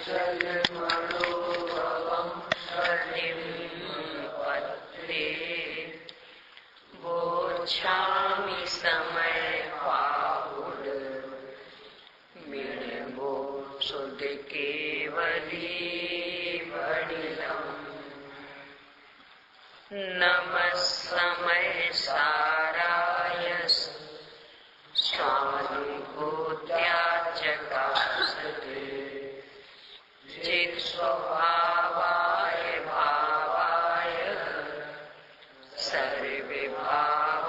जलमणोभवं सतिं पत्रे बोच्छामि समय पाहुड मिणमो सुध केवली बड़िलम् नमः समय साराय स्वानुभूत्याचकासते चित् स्वभावाय भावाय सर्वे भावान्तरचिते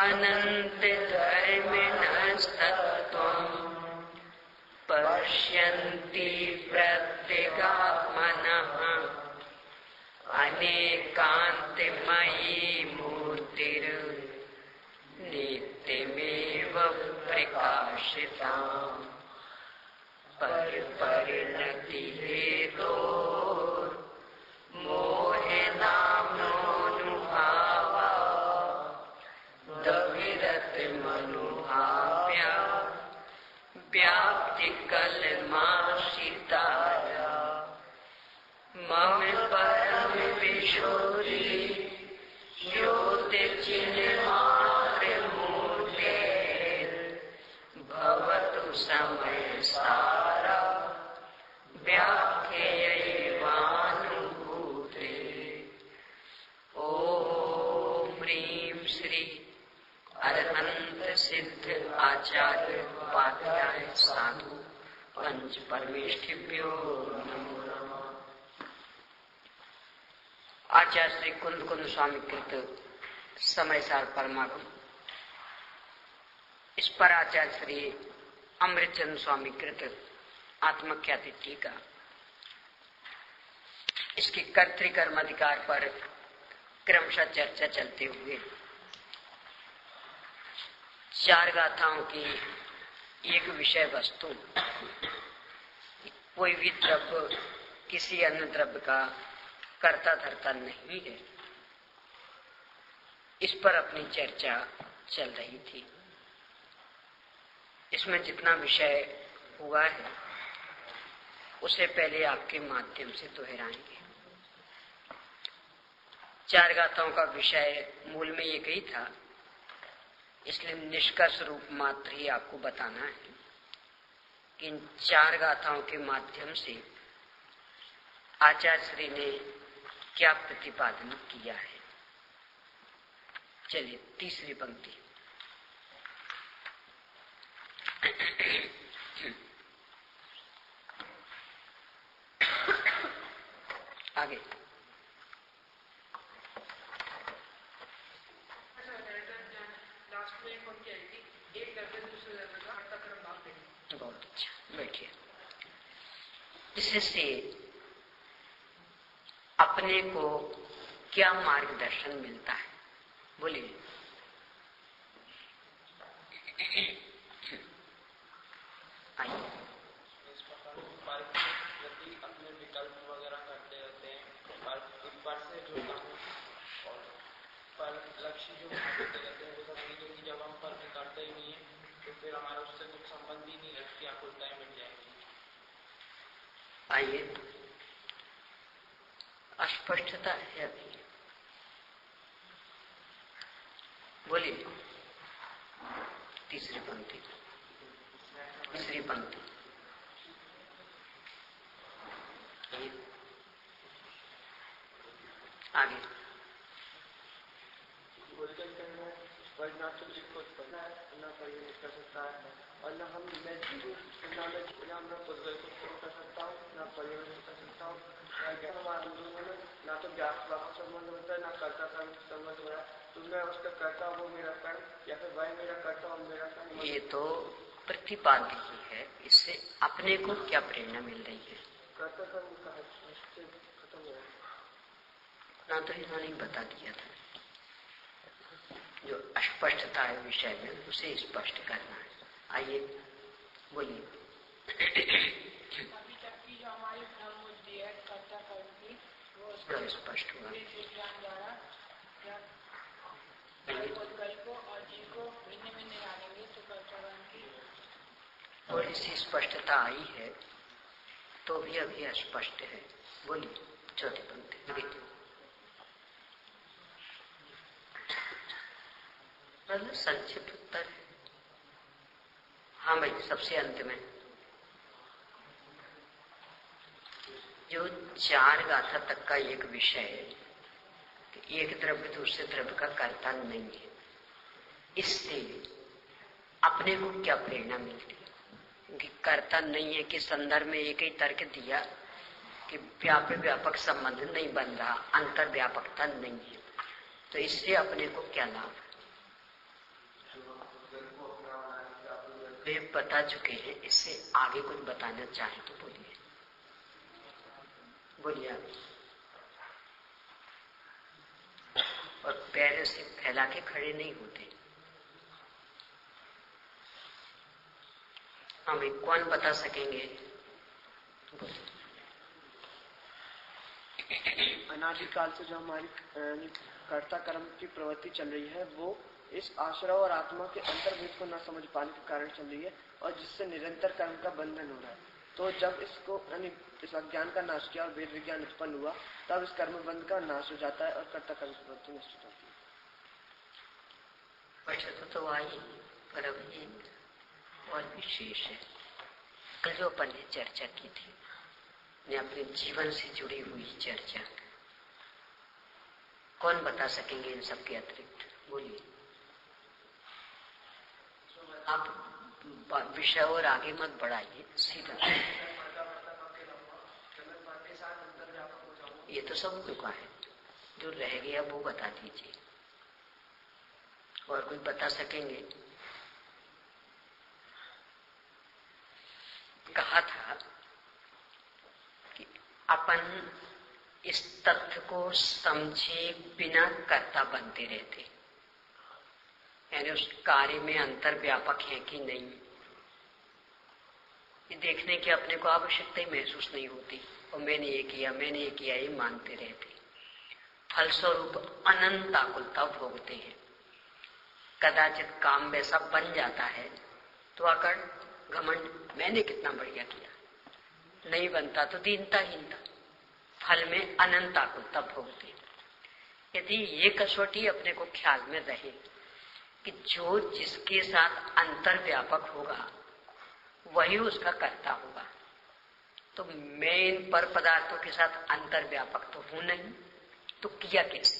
अनंत धर्मिणस्तत्त्वं पश्यन्ति प्रत्यगात्मनः अनेकान्तिमयी मूर्तिर् नित्यमेव प्रकाशिताम् परिणति हेतोर् मोहेनाम्नोऽनुभावा दविरतिमनुभाव्य व्याप्तिकल्माशिताय मम परम विशोरी ज्योतिर्चिन्मात्रमूर्ते भवतु समय सारा व्याख्यैवानुभूते। ओम ह्रीं श्री अरहंत सिद्ध आचार्य उपाध्याय साधु पंच परमेष्ठिभ्यो नमो नमः। आचार्य श्री कुंद कुंद स्वामी कृत समय सार परमागम, इस पर आचार्य श्री अमृतचंद्र स्वामी कृत आत्मख्याति टीका, इसके कर्तृकर्म अधिकार पर क्रमशः चर्चा चलते हुए चार गाथाओं की एक विषय वस्तु, कोई भी द्रव्य किसी अन्य द्रव्य का कर्ता धर्ता नहीं है, इस पर अपनी चर्चा चल रही थी। इसमें जितना विषय हुआ है उसे पहले आपके माध्यम से दोहराएंगे। चार गाथाओं का विषय मूल में एक ही था, इसलिए निष्कर्ष रूप मात्र ही आपको बताना है कि इन चार गाथाओं के माध्यम से आचार्य श्री ने क्या प्रतिपादन किया है। चलिए तीसरी पंक्ति। आगे बहुत अच्छा, बैठिए। इससे अपने को क्या मार्गदर्शन मिलता है, बोलिए। आइए। अपने विकल्प वगैरह करते रहते हैं और ऊपर से जो पर लक्ष्य जो भागते रहते हैं वो सब चीजों की जब हम पर करते ही नहीं है तो फिर हमारा उससे कुछ संबंध ही नहीं रखती, आकुलताएं मिट जाएंगी। आइए, अस्पष्टता है अभी, बोलिए। तीसरी पंक्ति, तीसरी पंक्ति। आगे ना तो जिसको पढ़ना है ना परिवर्तन कर सकता है और ना हम मैं ना पुद्गल को कर सकता हूँ, ना परिवर्तन कर सकता हूँ, ना तो व्यास का संबंध होता है, ना कर्ता का संबंध होता है। तो मैं उसका कर्ता वो मेरा कर्म या फिर वह मेरा कर्ता और मेरा कर्म। ये तो प्रतिपाद्य ही है, इससे अपने को क्या प्रेरणा मिल रही है? कर्ता कर्म का खत्म हो रहा ना तो इन्होंने बता दिया था, जो अस्पष्टता है विषय में उसे स्पष्ट करना है। आइए बोलिए। अभी तक की जो हमारी भ्रम बुद्धि है कर्ता कर्म की, वो स्पष्ट हुआ ज्ञान द्वारा पुद्गल को और जीव को भिन्न भिन्न जानेंगे तो कर्ता कर्म की थोड़ी सी स्पष्टता आई है तो भी अभी अस्पष्ट है। बोलिए चौथी पंक्ति देखिए। मतलब संक्षिप्त उत्तर है। हाँ भाई, सबसे अंत में जो 4 गाथा तक का एक विषय है कि एक द्रव्य दूसरे द्रव्य का कर्ता नहीं है, इससे अपने को क्या प्रेरणा मिलती है? क्योंकि कर्ता नहीं है कि संदर्भ में एक ही तर्क दिया कि व्यापक व्यापक संबंध नहीं बन रहा, अंतर व्यापकता नहीं है, तो इससे अपने को क्या लाभ है? वे बता चुके हैं, इससे आगे कुछ बताना चाहे तो बोलिए। बोलिए आप। और पैर से फैला के खड़े नहीं होते। हाँ भाई, कौन बता सकेंगे? अनादिकाल से जो हमारी कर्ता कर्म की प्रवृत्ति चल रही है वो इस आश्रय और आत्मा के अंतर्भेद को न समझ पाने के कारण चल रही है, और जिससे निरंतर कर्म का बंधन हो रहा है। तो जब इसको इस अज्ञान का नाश किया और वेद विज्ञान उत्पन्न हुआ, तब इस कर्म बंध का नाश हो जाता है और कर्ता कर्म की प्रवृत्ति नष्ट हो जाती है। वैसे तो आई, पर अभी और विशेष है। कल जो अपन ने चर्चा की थी, ने अपने जीवन से जुड़ी हुई चर्चा, कौन बता सकेंगे इन सब के अतिरिक्त? बोलिए आप। विषय और आगे मत बढ़ाइए, सीधा। ये तो सब रुका है, जो रह गया वो बता दीजिए। और कुछ बता सकेंगे? कहा था कि अपन इस तथ्य को समझे बिना कर्ता बनते रहते, यानी उस कार्य में अंतर व्यापक है कि नहीं, ये देखने की अपने को आवश्यकता ही महसूस नहीं होती। और मैंने ये किया, मैंने ये किया, ये मानते रहते, फलस्वरूप अनंत आकुलता भोगते हैं। कदाचित काम वैसा बन जाता है तो आकर घमंड, मैंने कितना बढ़िया किया, नहीं बनता तो दीनताहीनता, फल में अनंत आकुलता भोगते। यदि ये कसौटी अपने को ख्याल में रहे कि जो जिसके साथ अंतर व्यापक होगा वही उसका कर्ता होगा, तो मैं इन पर पदार्थों के साथ अंतर व्यापक तो हूं नहीं, तो किया कैसे?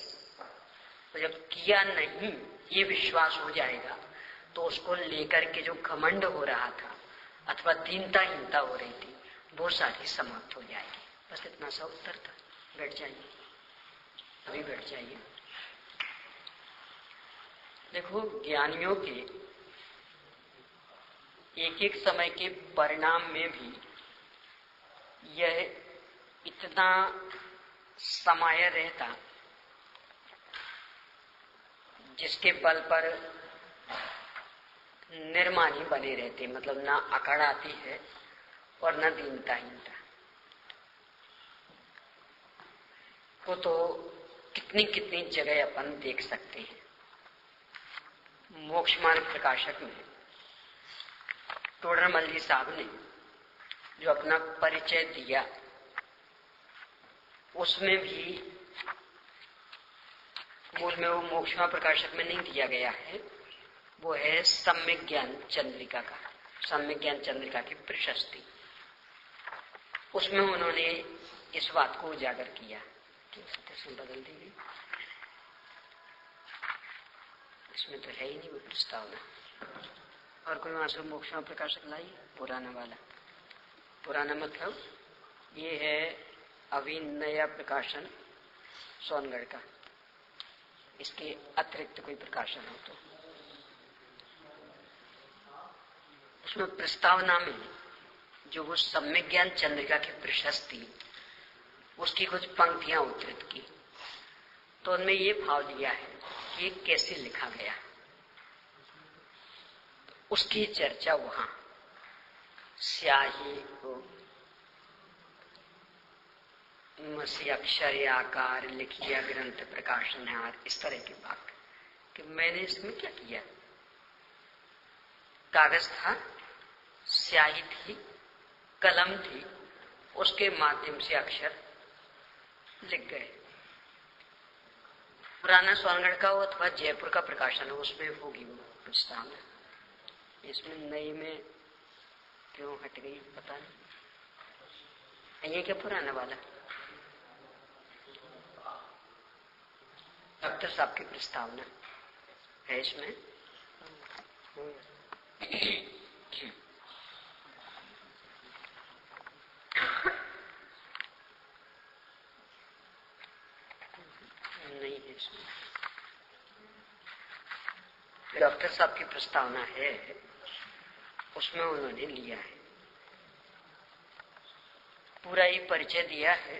तो जब किया नहीं ये विश्वास हो जाएगा तो उसको लेकर के जो घमंड हो रहा था अथवा दीनताहीनता हो रही थी वो सारी समाप्त हो जाएगी। बस इतना सा उत्तर था। बैठ जाइए, अभी बैठ जाइए। देखो, ज्ञानियों के एक एक समय के परिणाम में भी यह इतना समाय रहता जिसके बल पर निर्माणी बने रहते, मतलब ना अकड़ आती है और न दीनताहीनता। वो तो कितनी कितनी जगह अपन देख सकते हैं। मोक्ष मार्ग प्रकाशक में टोडरमल जी साहब ने जो अपना परिचय दिया उसमें भी मूल में वो मोक्षमा प्रकाशक में नहीं दिया गया है, वो है सम्यक ज्ञान चंद्रिका का, सम्यक ज्ञान चंद्रिका की प्रशस्ति। उसमें उन्होंने इस बात को उजागर किया कि बदल दी गई, इसमें तो है ही नहीं वो प्रस्तावना। और कोई वहां से मोक्षमा प्रकाशक लाई, पुराना वाला। पुराना मतलब ये है अभी नया प्रकाशन सोनगढ़ का, इसके अतिरिक्त कोई प्रकाशन हो तो उसमें प्रस्तावना में जो वो सम्यक ज्ञान चंद्रिका की प्रशस्ति उसकी कुछ पंक्तियां उद्धृत की, तो उनमें ये भाव लिया है कि ये कैसे लिखा गया, उसकी चर्चा वहां स्याही मसी अक्षर आकार लिखिया ग्रंथ प्रकाशनहार, इस तरह की बात कि मैंने इसमें क्या किया, कागज था स्याही थी, कलम थी, उसके माध्यम से अक्षर लिख गए। पुराना सोनगढ़ का हो अथवा जयपुर का प्रकाशन हो, उसमें होगी वो प्रस्तावना। इसमें नई में क्यों हट गई पता नहीं। ये क्या पुराना वाला डॉक्टर साहब की प्रस्तावना है इसमें। नहीं है इसमें। डॉक्टर साहब की प्रस्तावना है, उसमें उन्होंने लिया है, पूरा ही परिचय दिया है।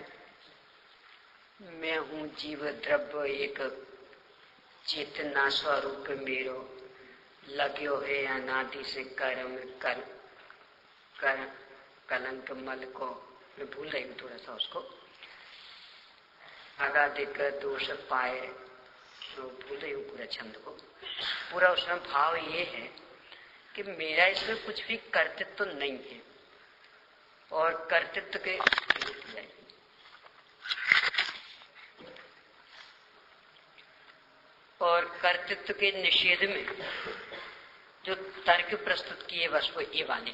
मैं हूं जीव द्रव्य एक चेतना स्वरूप मेरो, लग्यो है अनादि से कर्म कर कलंक मल को। मैं भूल रही हूँ थोड़ा सा उसको, आगाधिक दोष पाए, तो भूल रही हूँ पूरा छंद को। पूरा उसमें भाव ये है कि मेरा इसमें कुछ भी कर्तृत्व तो नहीं है, और कर्तृत्व के निषेध में जो तर्क प्रस्तुत किए बस वो ये वाले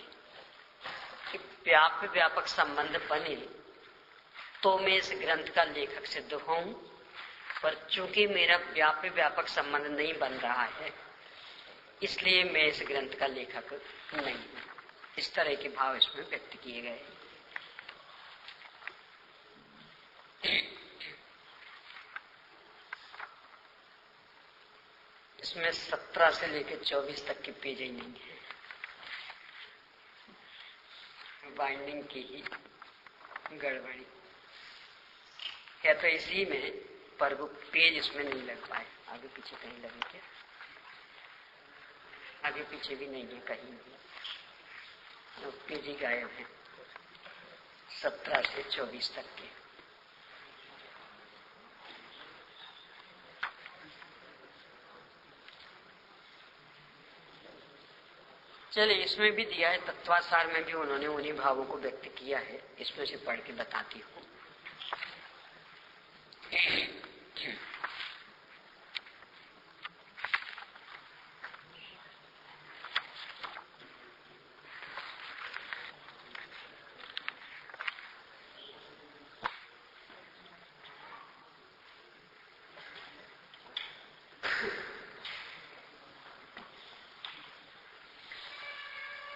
कि व्यापक संबंध बने तो मैं इस ग्रंथ का लेखक सिद्ध हूं, पर चूंकि मेरा व्यापक संबंध नहीं बन रहा है इसलिए मैं इस ग्रंथ का लेखक नहीं हूं। इस तरह के भाव इसमें व्यक्त किए गए। इसमें 17 से लेकर 24 तक के पेज ही नहीं है, बाइंडिंग की ही गड़बड़ी है तो इसी में, पर वो पेज इसमें नहीं लग पाए। आगे पीछे कहीं लगे क्या? आगे पीछे भी नहीं है कहीं भी, पेज ही गायब है 17 से 24 तक के। चलिए, इसमें भी दिया है, तत्वासार में भी उन्होंने उन्हीं भावों को व्यक्त किया है, इसमें से पढ़ के बताती हूँ।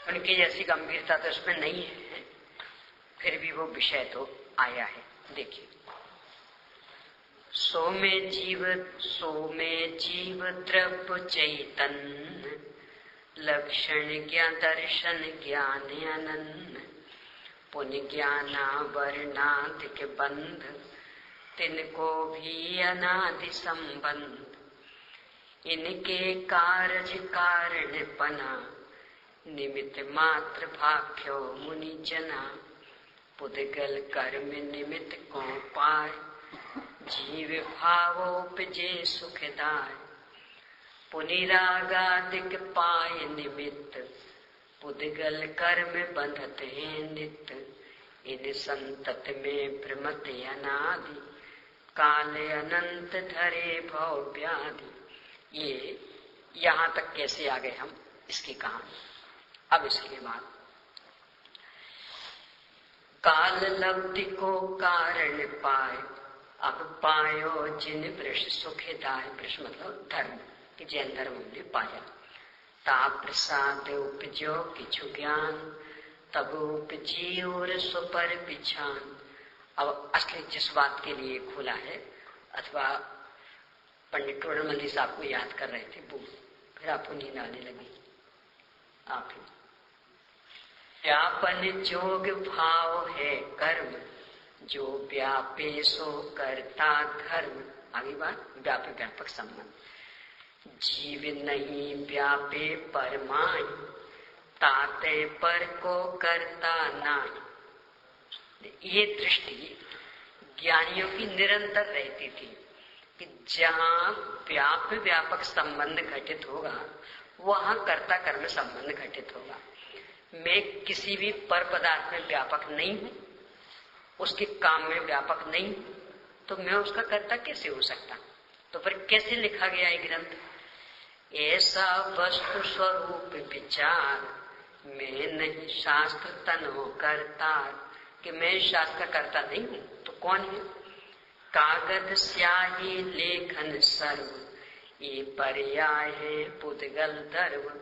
उनकी जैसी गंभीरता तो इसमें नहीं है, फिर भी वो विषय तो आया है। देखिए, सो में जीव द्रव्य चैतन्य, लक्षण ज्ञान दर्शन ज्ञान अनन्य, पुण्य ज्ञाना वर्णाधिक बंध, तिनको भी अनादि संबंध, इनके कारज कारण पना, निमित्त मात्र भाख्यो मुनि जना, पुद्गल कर्म निमित्त को पाय, जीव भावोपजे सुखदाय, पुनिरागादिक पाय निमित्त, पुद्गल कर्म बंधत है नित्य, इन संतत में भ्रमत अनादि, काल अनंत धरे भव व्याधि। ये यहाँ तक कैसे आ गए हम, इसकी कहानी। अब इसके बाद काल लब्धि को कारण पाए, अब पायो जिन वृष सुखदाय। वृष मतलब धर्म, कि जैन धर्म हमने पाया। ता प्रसाद उपजो किछु ज्ञान, तब उपजी और सुपर बिछान। अब असली जिस बात के लिए खुला है, अथवा पंडित टोडरमल्ली साहब को याद कर रहे थे वो, फिर आपको नींद आने लगी। आप व्यापन जोग भाव है कर्म, जो व्यापे सो करता धर्म। आगे बात, व्यापक संबंध। जीव नहीं व्यापे परमाई, ताते पर को करता नाई। ये दृष्टि ज्ञानियों की निरंतर रहती थी कि जहाँ व्यापक संबंध घटित होगा वहां कर्ता कर्म संबंध घटित होगा। मैं किसी भी पर पदार्थ में व्यापक नहीं हूं, उसके काम में व्यापक नहीं हूं, तो मैं उसका कर्ता कैसे हो सकता? तो फिर कैसे लिखा गया ये ग्रंथ? ऐसा वस्तु स्वरूप विचार, मैं नहीं शास्त्र तनो करता, कि मैं शास्त्र करता नहीं हूं तो कौन है? कागज स्याही लेखन सर्व, ये पर्याय है पुद्गल द्रव्य।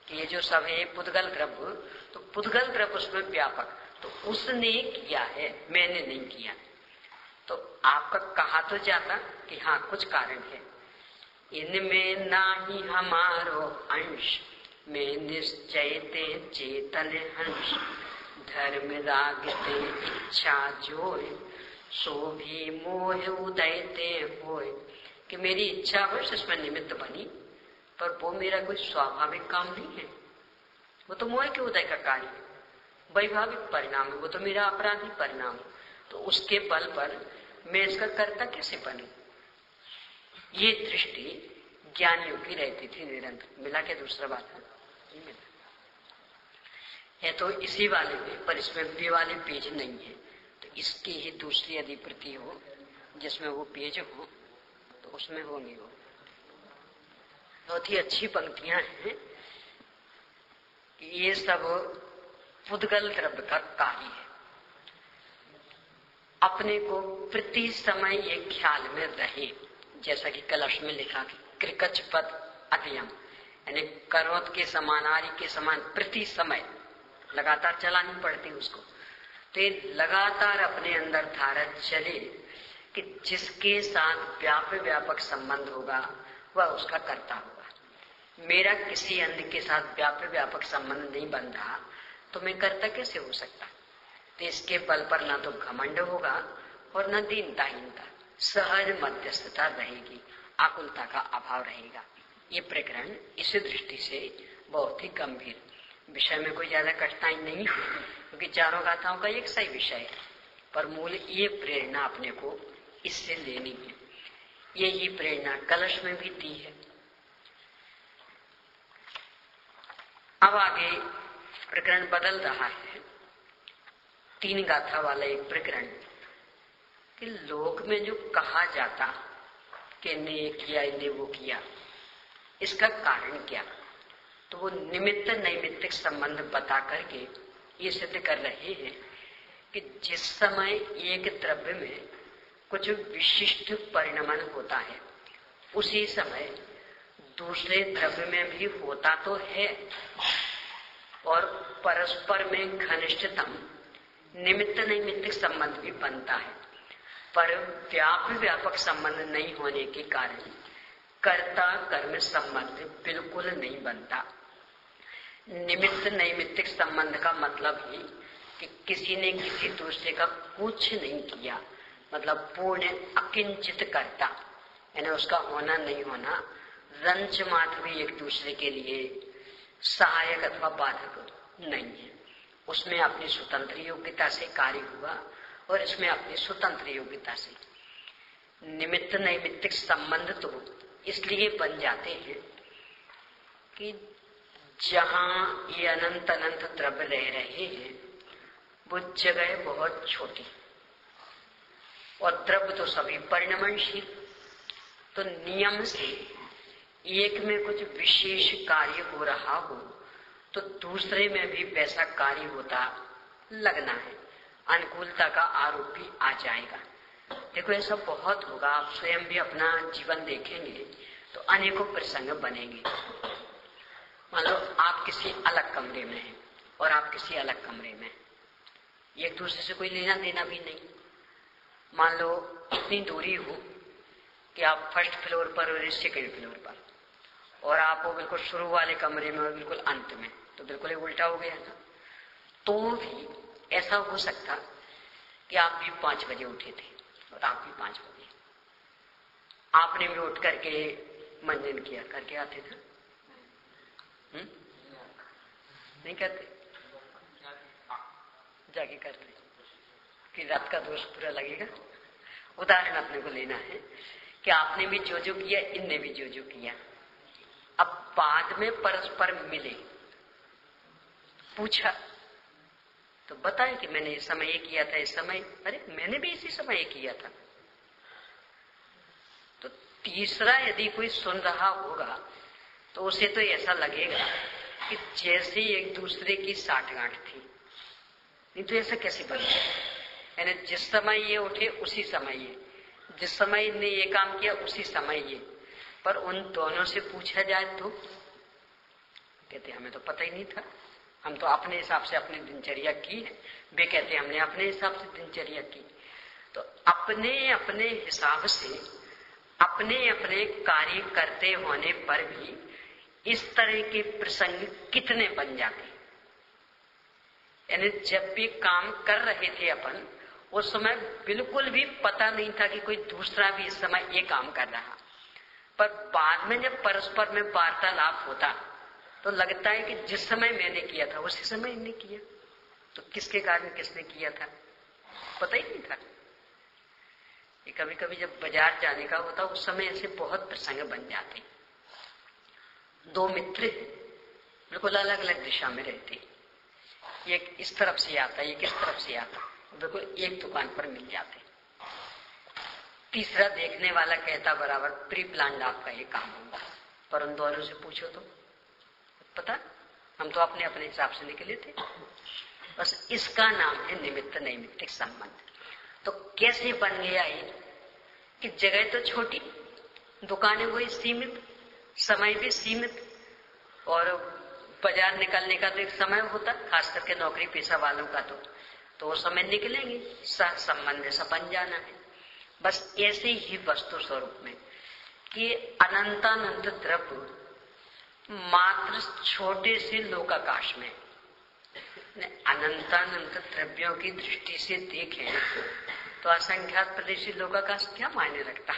ये जो सब है पुद्गल द्रव्य, तो पुद्गल द्रव्य उसमें व्यापक, तो उसने किया है, मैंने नहीं किया। तो आपका कहा तो जाता कि हाँ कुछ कारण है, इनमें ना ही हमारो अंश, मैं निश्चयते चेतन हंस, धर्म रागते इच्छा जोय, सो भी मोह उदयते होय। कि मेरी इच्छा अवश्य इसमें निमित्त बनी, पर वो मेरा कोई स्वाभाविक काम नहीं है, वो तो मोह के उदय का कार्य है, वैभाविक परिणाम है, वो तो मेरा अपराधी परिणाम है। तो उसके बल पर मैं इसका कर्ता कैसे बनूं? ये दृष्टि ज्ञानियों की रहती थी निरंतर। मिला क्या दूसरा बात है तो इसी वाले में, पर इसमें वे वाले पेज नहीं है, तो इसकी ही दूसरी यदि प्रति हो जिसमें वो पेज हो तो उसमें होंगे वो। बहुत ही अच्छी पंक्तियां हैं कि ये सब पुद्गल द्रव्य का कार्य है। अपने को प्रति समय ये ख्याल में रहे, जैसा कि कलश में लिखा कि क्रिकच पद अध्ययम, यानी करोत के समान, आरी के समान प्रति समय लगातार चलानी पड़ती उसको। तो ये लगातार अपने अंदर धारा चले कि जिसके साथ व्यापक संबंध होगा वह उसका कर्ता होगा। मेरा किसी अन्य के साथ व्यापक संबंध नहीं बन रहा तो मैं कर्ता कैसे हो सकता? तो इसके बल पर ना तो घमंड होगा और न दीनताहीनता, सहज मध्यस्थता रहेगी, आकुलता का अभाव रहेगा। ये प्रकरण इस दृष्टि से बहुत ही गंभीर विषय में कोई ज्यादा कठिनाई नहीं है, क्योंकि चारों गाथाओं का एक सही विषय है, पर मूल ये प्रेरणा अपने को इससे लेनी है। यही प्रेरणा कलश में भी दी है। अब आगे प्रकरण बदल रहा है, 3 गाथा वाला एक प्रकरण कि लोक में जो कहा जाता कि ने किया, इन्हें वो किया, इसका कारण क्या? तो वो निमित्त नैमित्तिक संबंध बता करके ये सिद्ध कर रहे हैं कि जिस समय एक द्रव्य में कुछ विशिष्ट परिणमन होता है, उसी समय दूसरे द्रव्य में भी होता तो है और परस्पर में घनिष्ठतम निमित्त नैमित्तिक संबंध भी बनता है, पर व्यापक संबंध नहीं होने के कारण कर्ता कर्म संबंध बिल्कुल नहीं बनता। निमित्त नैमित्तिक संबंध का मतलब है कि किसी ने किसी दूसरे का कुछ नहीं किया, मतलब पूर्ण अकिंचित कर्ता, यानी उसका होना नहीं होना रंच मात्र भी एक दूसरे के लिए सहायक अथवा बाधक नहीं है। उसमें अपनी स्वतंत्र योग्यता से कार्य हुआ और इसमें अपनी स्वतंत्र योग्यता से। निमित्त नैमित्तिक संबंध तो इसलिए बन जाते हैं कि जहां ये अनंत अनंत द्रव्य रह रहे हैं वो जगह बहुत छोटी और द्रव्य तो सभी परिणमनशील, तो नियम से एक में कुछ विशेष कार्य हो रहा हो तो दूसरे में भी वैसा कार्य होता लगना है, अनुकूलता का आरोप भी आ जाएगा। देखो ऐसा बहुत होगा, आप स्वयं भी अपना जीवन देखेंगे तो अनेकों प्रसंग बनेंगे। मान लो आप किसी अलग कमरे में हैं और आप किसी अलग कमरे में, एक दूसरे से कोई लेना देना भी नहीं। मान लो इतनी दूरी हो कि आप फर्स्ट फ्लोर पर और सेकेंड फ्लोर पर, और आप वो बिल्कुल शुरू वाले कमरे में और बिल्कुल अंत में, तो बिल्कुल ही उल्टा हो गया ना। तो भी ऐसा हो सकता कि आप भी 5 बजे उठे थे और आप भी 5 बजे, आपने भी उठ करके मंजन किया, करके आते थे? नहीं करते? जाके करते कि रात का दोष पूरा लगेगा। उदाहरण अपने को लेना है कि आपने भी जो जो किया, इनने भी जो जो किया, अब बाद में परस्पर मिले पूछा तो बताया कि मैंने इस समय ये किया था, इस समय, अरे मैंने भी इसी समय ये किया था। तो तीसरा यदि कोई सुन रहा होगा तो उसे तो ऐसा लगेगा कि जैसे एक दूसरे की साठगांठ थी। नहीं तो ऐसा कैसे बन गया? यानी जिस समय ये उठे उसी समय ये, जिस समय इनने ये काम किया उसी समय ये, पर उन दोनों से पूछा जाए तो कहते हमें तो पता ही नहीं था, हम तो अपने हिसाब से अपनी दिनचर्या की है। वे कहते हमने अपने हिसाब से दिनचर्या की। तो अपने अपने हिसाब से अपने अपने कार्य करते होने पर भी इस तरह के प्रसंग कितने बन जाते। यानी जब भी काम कर रहे थे अपन, उस समय बिल्कुल भी पता नहीं था कि कोई दूसरा भी इस समय ये काम कर रहा, पर बाद में जब परस्पर में वार्तालाप होता तो लगता है कि जिस समय मैंने किया था उसी समय इन्हें किया। तो किसके कारण किसने किया था पता ही नहीं था। ये कभी कभी जब बाजार जाने का होता उस समय ऐसे बहुत प्रसंग बन जाते। दो मित्र बिल्कुल अलग अलग दिशा में रहते, एक इस तरफ से आता, एक इस तरफ से आता, बिल्कुल एक दुकान पर मिल जाते। तीसरा देखने वाला कहता बराबर प्री प्लान आपका ये काम होगा, पर उन दोनों से पूछो तो पता, हम तो अपने अपने हिसाब से निकले थे। बस इसका नाम है निमित्त नैमित्तिक संबंध। तो कैसे बन गया ये कि जगह तो छोटी, दुकानें वही सीमित, समय भी सीमित, और बाजार निकलने का तो एक समय होता, खास करके नौकरी पेशा वालों का तो वो समय निकलेंगे, सह संबंध से बन जाना है। बस ऐसे ही वस्तु स्वरूप में कि अनंतानंत द्रव्य मात्र छोटे से लोकाकाश में, अनंतानंत द्रव्यों की दृष्टि से देखें तो असंख्यात प्रदेशी लोकाकाश क्या मायने रखता।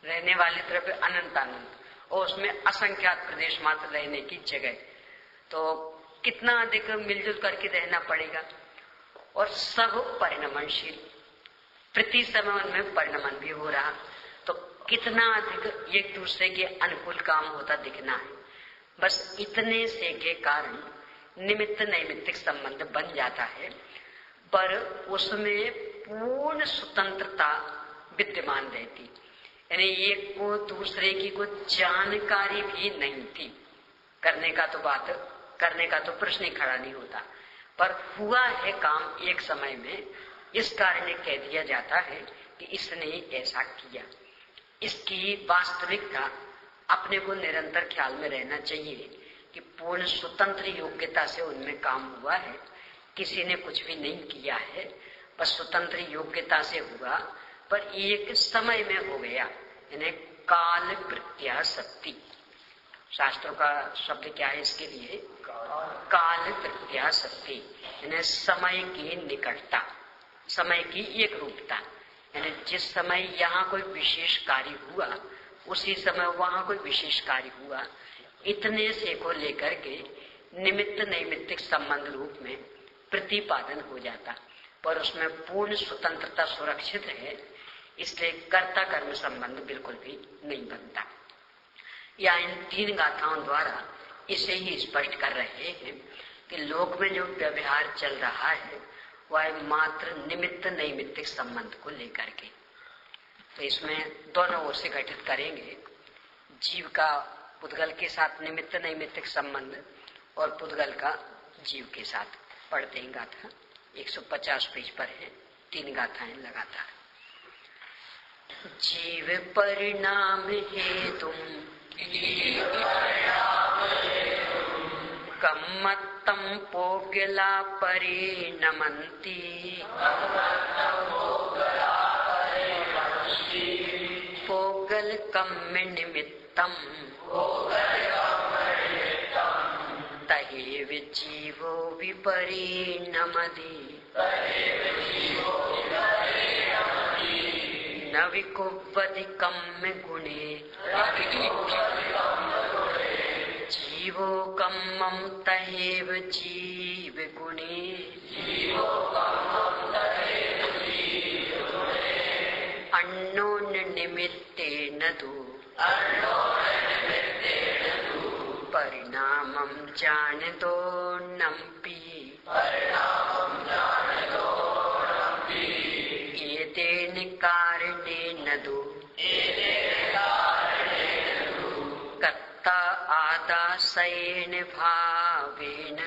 रहने वाले द्रव्य अनंतानंत और उसमें असंख्यात प्रदेश मात्र रहने की जगह, तो कितना अधिक मिलजुल करके रहना पड़ेगा। और सब परिणमनशील, प्रति समय उनमें परिणमन भी हो रहा, तो कितना अधिक एक दूसरे के अनुकूल काम होता दिखना है। बस इतने से के कारण निमित्त नैमित्तिक संबंध बन जाता है, पर उसमें पूर्ण स्वतंत्रता विद्यमान रहती। यानी एक को दूसरे की कोई जानकारी भी नहीं थी। करने का तो प्रश्न ही खड़ा नहीं होता, पर हुआ है काम एक समय में, इस कारण कह दिया जाता है कि इसने ऐसा किया। इसकी वास्तविकता अपने को निरंतर ख्याल में रहना चाहिए कि पूर्ण स्वतंत्र योग्यता से उनमें काम हुआ है, किसी ने कुछ भी नहीं किया है, बस स्वतंत्र योग्यता से हुआ, पर एक समय में हो गया। यानी काल प्रत्या शक्ति, शास्त्रों का शब्द क्या है इसके लिए? काल प्रत्या शक्ति, यानी समय की निकटता, समय की एक रूपता। यानी जिस समय यहाँ कोई विशेष कार्य हुआ उसी समय वहां कोई विशेष कार्य हुआ। इतने से को लेकर के निमित्त नैमित्तिक संबंध रूप में प्रतिपादन हो जाता, पर उसमें पूर्ण स्वतंत्रता सुरक्षित है, इसलिए कर्ता कर्म संबंध बिल्कुल भी नहीं बनता। या इन तीन गाथाओं द्वारा इसे ही स्पष्ट कर रहे हैं कि लोक में जो व्यवहार चल रहा है वह मात्र निमित्त नैमित्तिक संबंध को लेकर के। तो इसमें दोनों ओर से घटित करेंगे, जीव का पुद्गल के साथ निमित्त नैमित्तिक संबंध और पुद्गल का जीव के साथ। पढ़ते हैं गाथा, 150 पेज पर है, 3 गाथाएं लगातार। जीव परिणाम हेतु कम्मत्तं पोगला परिणमन्ति पोगल कम्म निमित्तं तहेव जीवो विपरिणमति न विकुव्वति कम्म गुणे जीवो कम्मं तहेव जीव गुणे अन्योन्य निमित्तेन तु परिणामं जाने नम्पि एतेन कारणेन दो कत्ता आदासेन भावेन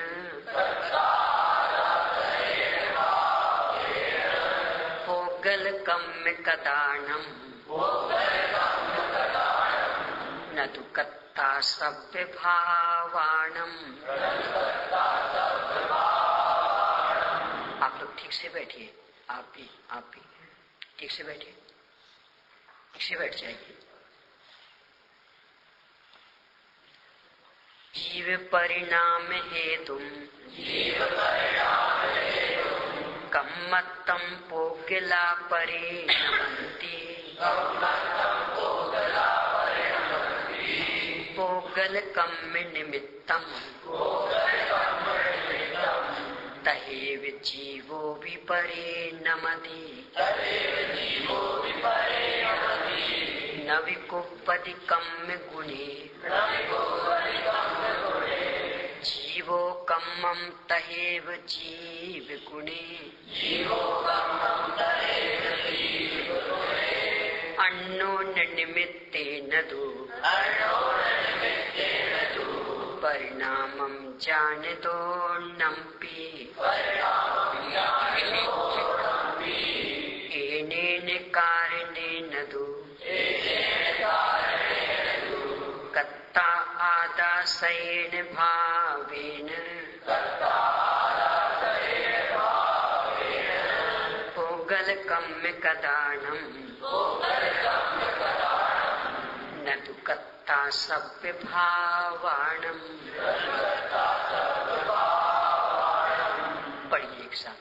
पोगलकम्य कदानं न तु कत्ता सभ्य भावाणम्। आप लोग ठीक से बैठिए, आप भी ठीक से बैठिए, ठीक से बैठ जाइए। जीव परिणाम हेतु कम्मत्तं पोगला परिणमन्ति पोगलकम्य निमित्तम् तहेव जीवो विपरिणमति न विकुप्पति कम्य गुणे जीवो कम्मं तहेव जीव गुणे अन्योन्य निमित्तेन दो परिणामं जाने नम्पि एनेन कारणेन दो कत्ता आदासेन भावेन पोगलकम्य कदानं न तु कत्ता सभ्य भावाणम्। पढ़िए एक साथ।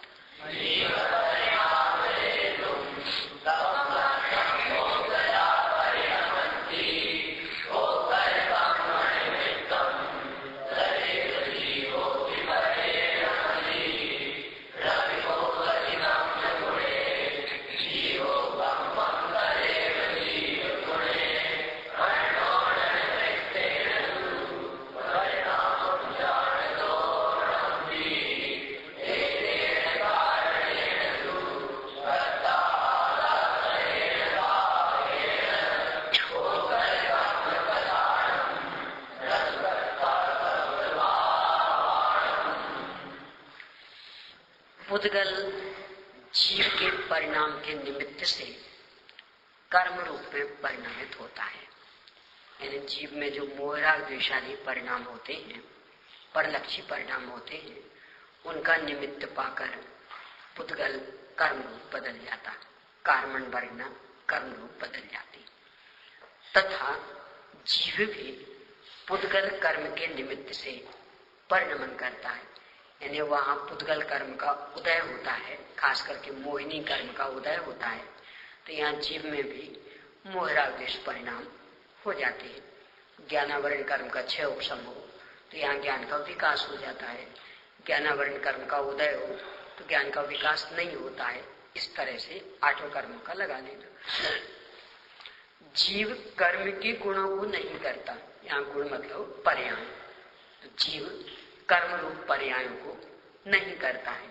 पुद्गल जीव के परिणाम के निमित्त से कर्म रूप में परिणामित होता है। यानी जीव में जो मोहराग द्वेषादि परिणाम होते हैं, परलक्षी परिणाम होते हैं, उनका निमित्त पाकर पुद्गल कर्म रूप बदल जाता, कार्मण वर्णा कर्म रूप बदल जाती। तथा जीव भी पुद्गल कर्म के निमित्त से परिणमन करता है। यानी वहां पुद्गल कर्म का उदय होता है, खास करके मोहिनी कर्म का उदय होता है, तो यहाँ जीव में भी मोहरावेश परिणाम हो जाते हैं। ज्ञानावरण कर्म का क्षय उपशम हो तो यहाँ ज्ञान का विकास हो जाता है, ज्ञानावरण कर्म का उदय हो तो ज्ञान का विकास नहीं होता है। इस तरह से आठों कर्मों का लगा लेना। जीव कर्म के गुणों को नहीं करता, यहाँ गुण मतलब पर्याय। जीव कर्म रूप पर्यायों को नहीं करता है,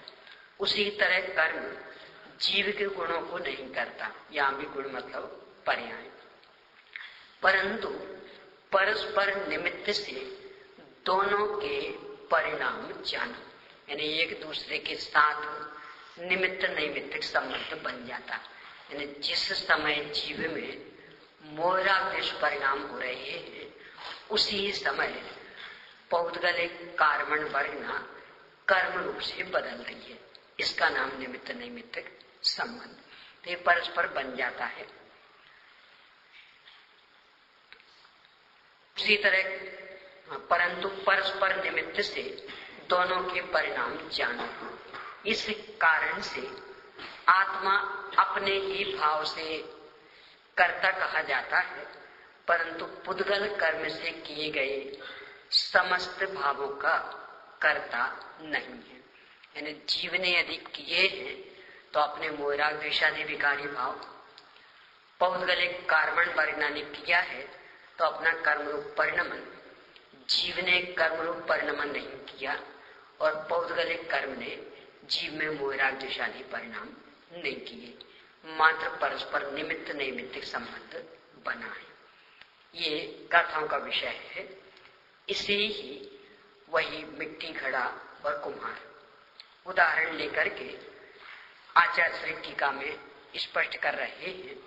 उसी तरह कर्म जीव के गुणों को नहीं करता, यहाँ भी गुण मतलब पर्याय। परंतु परस्पर निमित्त से दोनों के परिणाम जानो, यानी एक दूसरे के साथ निमित्त नैमित्तिक संबंध बन जाता। यानी जिस समय जीव में मोहरावेश परिणाम हो रहे हैं, उसी समय पौद्गलिक कार्मण वर्णा कर्म रूप से बदल रही है। इसका नाम निमित्त नैमित्तिक संबंध। तो ये परस्पर बन जाता है। उसी तरह परंतु परस्पर निमित्त से दोनों के परिणाम जानो। इस कारण से आत्मा अपने ही भाव से कर्ता कहा जाता है, परंतु पुद्गल कर्म से किए गए समस्त भावों का कर्ता नहीं है। यानी जीव ने यदि किए हैं तो अपने मोहराग द्वेषादि विकारी भाव, पौद्गलिक कार्मण वर्णा ने किया है तो अपना कर्म रूप परिणमन, जीव ने कर्म रूप परिणाम नहीं किया और पौद्गलिक कर्म ने जीव में मोहराग दिशाली परिणाम नहीं किए, मात्र परस्पर निमित्त नैमित्तिक संबंध बना है। ये गाथाओं का विषय है। इसे ही वही मिट्टी, घड़ा और कुम्हार उदाहरण लेकर के आचार्य श्री टीका में स्पष्ट कर रहे हैं।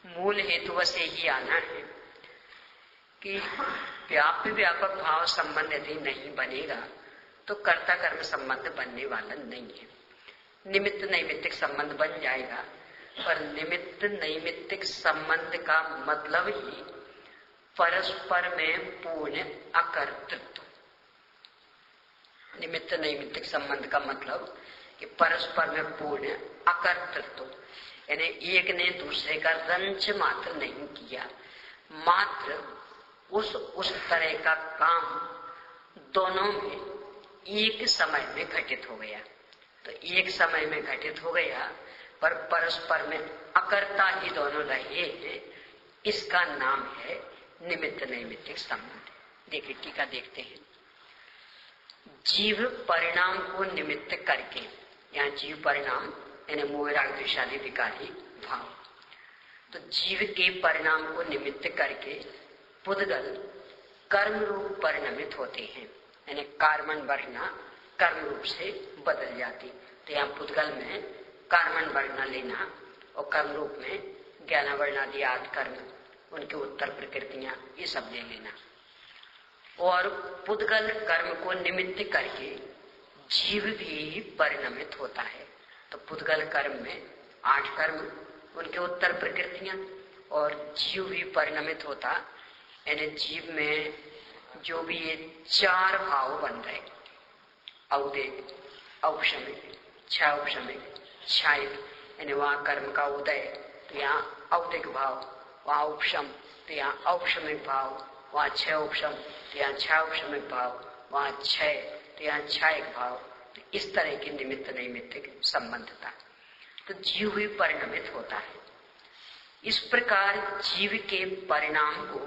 मूल हेतु से ही आना है कि व्यापक भाव संबंध यदि नहीं बनेगा तो कर्ता कर्म संबंध बनने वाला नहीं है। निमित्त नैमित्तिक संबंध बन जाएगा, पर निमित्त नैमित्तिक संबंध का मतलब ही परस्पर में पूर्ण अकर्तृत्व। निमित्त नैमित्तिक संबंध का मतलब कि परस्पर में पूर्ण अकर्तृत्व, यानी एक ने दूसरे का रंच मात्र नहीं किया, मात्र उस तरह का काम दोनों में एक समय में घटित हो गया। तो एक समय में घटित हो गया, पर परस्पर में अकर्ता ही दोनों रहे हैं। इसका नाम है निमित्त नैमित्तिक संबंध। देखिए टीका देखते हैं। जीव परिणाम को निमित्त करके, यहाँ जीव परिणाम यानी मोहराग दिशाली विकारी भाव, तो जीव के परिणाम को निमित्त करके पुद्गल कर्म रूप परिणमित होते हैं, यानी कार्मण वर्णा कर्म रूप से बदल जाती। तो यहाँ पुद्गल में कार्मण वर्णा लेना और कर्म रूप में ज्ञान वर्णादि आदि कर्म, उनके उत्तर प्रकृतियां, ये सब ले लेना। और पुद्गल कर्म को निमित्त करके जीव भी परिणमित होता है। तो पुद्गल कर्म में 8 कर्म, उनके उत्तर प्रकृतियां, और जीव भी परिणमित होता, यानी जीव में जो भी ये 4 भाव बन रहे, औदेक, औपशमिक, क्षौपशमिक, क्षायिक, यानी वहां कर्म का उदय तो यहाँ औदिक भाव, वहां उपशम तो यहाँ औपशमिक भाव, वहां क्षय उपशम तो यहाँ क्षौपशमिक भाव, वहां क्षय तो यहाँ क्षायिक भाव। तो इस तरह की निमित्त नैमित्तिक संबंधता, तो जीव भी परिणमित होता है। इस प्रकार जीव के परिणाम को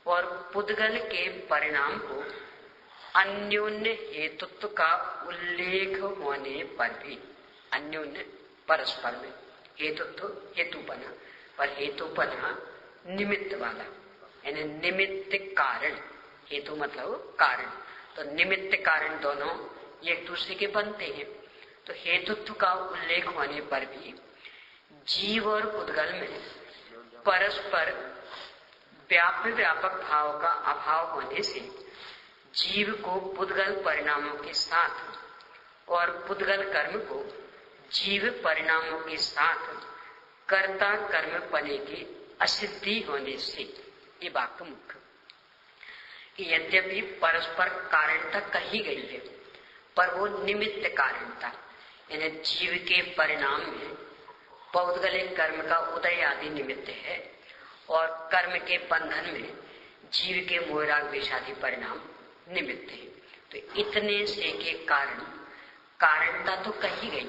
और पुद्गल के परिणाम को अन्योन्य हेतुत्व का उल्लेख होने पर भी, अन्योन्य परस्पर में हेतुत्व हेतुपना, पर हेतुपना निमित्त वाला, यानी निमित्त कारण, हेतु मतलब कारण, तो निमित्त कारण दोनों एक दूसरे के बनते हैं। तो हेतुत्व का उल्लेख होने पर भी जीव और पुद्गल में परस्पर व्यापक भाव का अभाव होने से जीव को पुद्गल परिणामों के साथ और पुद्गल कर्म को जीव परिणामों के साथ कर्ता कर्म पने की असिद्धि होने से ये वाक्य मुख्य कि यद्यपि परस्पर कारणता कही गई है, पर वो निमित्त कारणता, यानी जीव के परिणाम में पौद्गलिक कर्म का उदय आदि निमित्त है और कर्म के बंधन में जीव के मोहराग विषादी परिणाम निमित्त है। तो इतने से के कारण कारणता तो कही गई,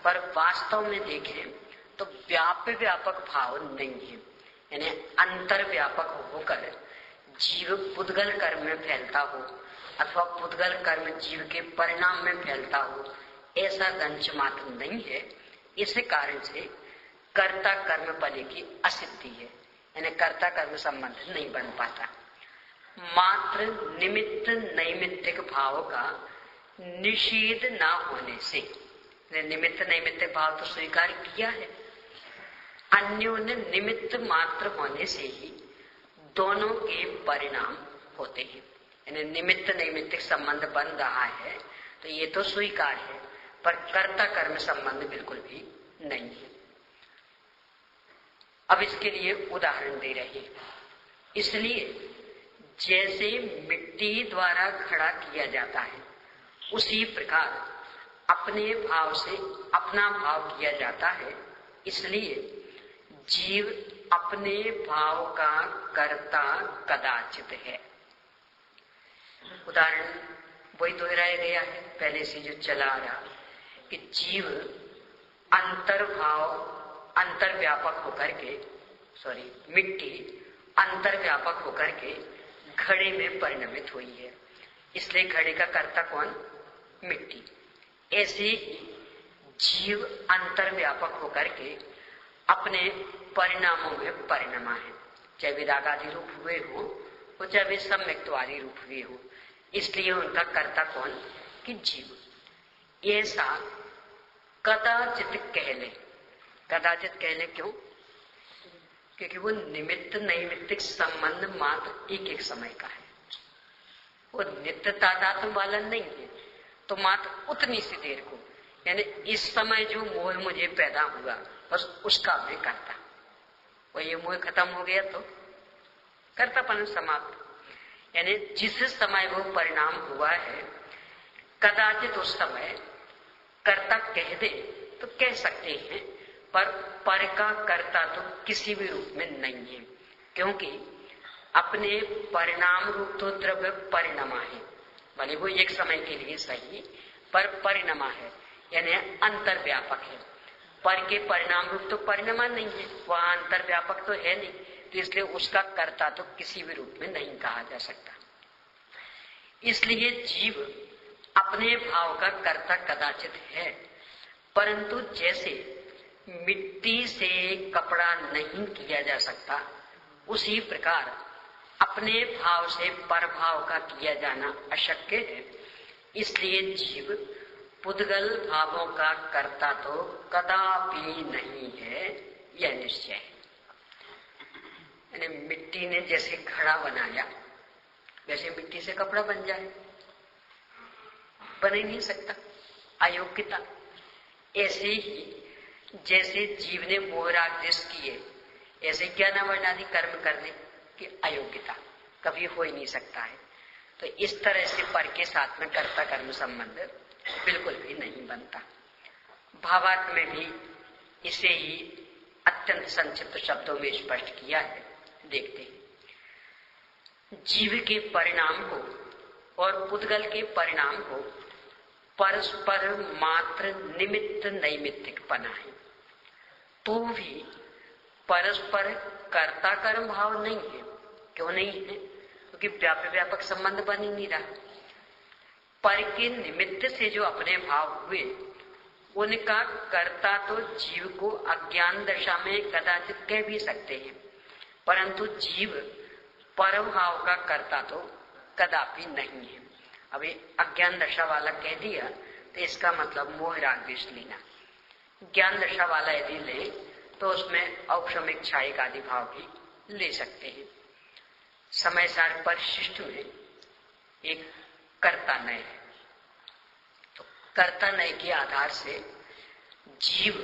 पर वास्तव में देखें तो व्यापक भाव नहीं है, यानी अंतर व्यापक होकर जीव पुद्गल कर्म में फैलता हो अथवा पुद्गल कर्म जीव के परिणाम में फैलता हो, ऐसा गंच मात्र नहीं है। इस कारण से कर्ता कर्म पने की असिद्धि है, यानी कर्ता कर्म संबंध नहीं बन पाता। मात्र निमित्त नैमित्तिक भाव का निषेध न होने से, निमित्त नैमित्तिक भाव तो स्वीकार किया है, अन्योन्य निमित्त मात्र होने से ही दोनों के परिणाम होते हैं, यानी निमित्त नैमित्तिक संबंध बन रहा है तो ये तो स्वीकार है, पर कर्ता कर्म संबंध बिल्कुल भी नहीं है। अब इसके लिए उदाहरण दे रहे हैं। इसलिए जैसे मिट्टी द्वारा खड़ा किया जाता है, उसी प्रकार अपने भाव से अपना भाव किया जाता है। इसलिए जीव अपने भाव का कर्ता कदाचित है। उदाहरण वही दोहराया गया है पहले से जो चला आ रहा कि जीव अंतर्व्यापक होकर के, मिट्टी अंतर्व्यापक होकर के घड़े में परिणमित हुई है, इसलिए घड़े का कर्ता कौन? मिट्टी। ऐसे जीव अंतर्व्यापक होकर के अपने परिणामों में परिणमा है, चाहे वे रागादि रूप हुए हो और चाहे वे सम्यक्त्वादि रूप हुए हो। इसलिए उनका कर्ता कौन? कि जीव। ऐसा कदाचित कह ले। कदाचित कह ले क्यों? क्योंकि वो निमित्त नैमित्तिक संबंध मात्र एक एक समय का है, वो नित्य तादात्म्य वाला नहीं है। तो मात्र उतनी सी देर को, यानी इस समय जो मोह मुझे पैदा हुआ बस उसका भी करता, वो ये मोह खत्म हो गया तो कर्तापन समाप्त। यानी जिस समय वो परिणाम हुआ है, कदाचित उस समय कर्ता कह दे तो कह सकते हैं, पर का कर्ता तो किसी भी रूप में नहीं है, क्योंकि अपने परिणाम रूप तो द्रव्य परिणमा है, भले वो एक समय के लिए सही पर परिणमा है, यानी अंतर्व्यापक है। पर के परिणाम रूप तो परिणमा नहीं है, वह अंतर्व्यापक तो है नहीं, तो इसलिए उसका कर्ता तो किसी भी रूप में नहीं कहा जा सकता। इसलिए जीव अपने भाव का कर्ता कदाचित है, परंतु जैसे मिट्टी से कपड़ा नहीं किया जा सकता, उसी प्रकार अपने भाव से परभाव का किया जाना अशक्य है। इसलिए जीव पुद्गल भावों का कर्ता तो कदापि नहीं है, यह निश्चय है। यानी मिट्टी ने जैसे घड़ा बनाया, वैसे मिट्टी से कपड़ा बन जाए? बन ही नहीं सकता, अयोग्यता। ऐसे ही जैसे जीव ने मोहराग देश किए, ऐसे ज्ञानावरणादि कर्म करने की अयोग्यता कभी हो ही नहीं सकता है। तो इस तरह से पर के साथ में कर्ता कर्म संबंध बिल्कुल भी नहीं बनता। भावार्थ में भी इसे ही अत्यंत संक्षिप्त शब्दों में स्पष्ट किया है। देखते हैं, जीव के परिणाम को और पुद्गल के परिणाम को परस्पर मात्र निमित्त नैमित्तिक बना है, तो भी परस्पर कर्ता कर्म भाव नहीं है। क्यों नहीं है? क्योंकि व्यापक संबंध बन ही नहीं रहा। पर के निमित्त से जो अपने भाव हुए, उनका कर्ता तो जीव को अज्ञान दशा में कदाचित कह भी सकते हैं, परंतु जीव पर भाव का कर्ता तो कदापि नहीं है। अभी अज्ञान दशा वाला कह दिया तो इसका मतलब मोह राग द्वेष लेना। ज्ञान दशा वाला यदि ले तो उसमें औक्षमिक छायिक आदि भाव भी ले सकते हैं। समय सार परिशिष्ट में एक कर्ता नय है, तो कर्ता नय के आधार से जीव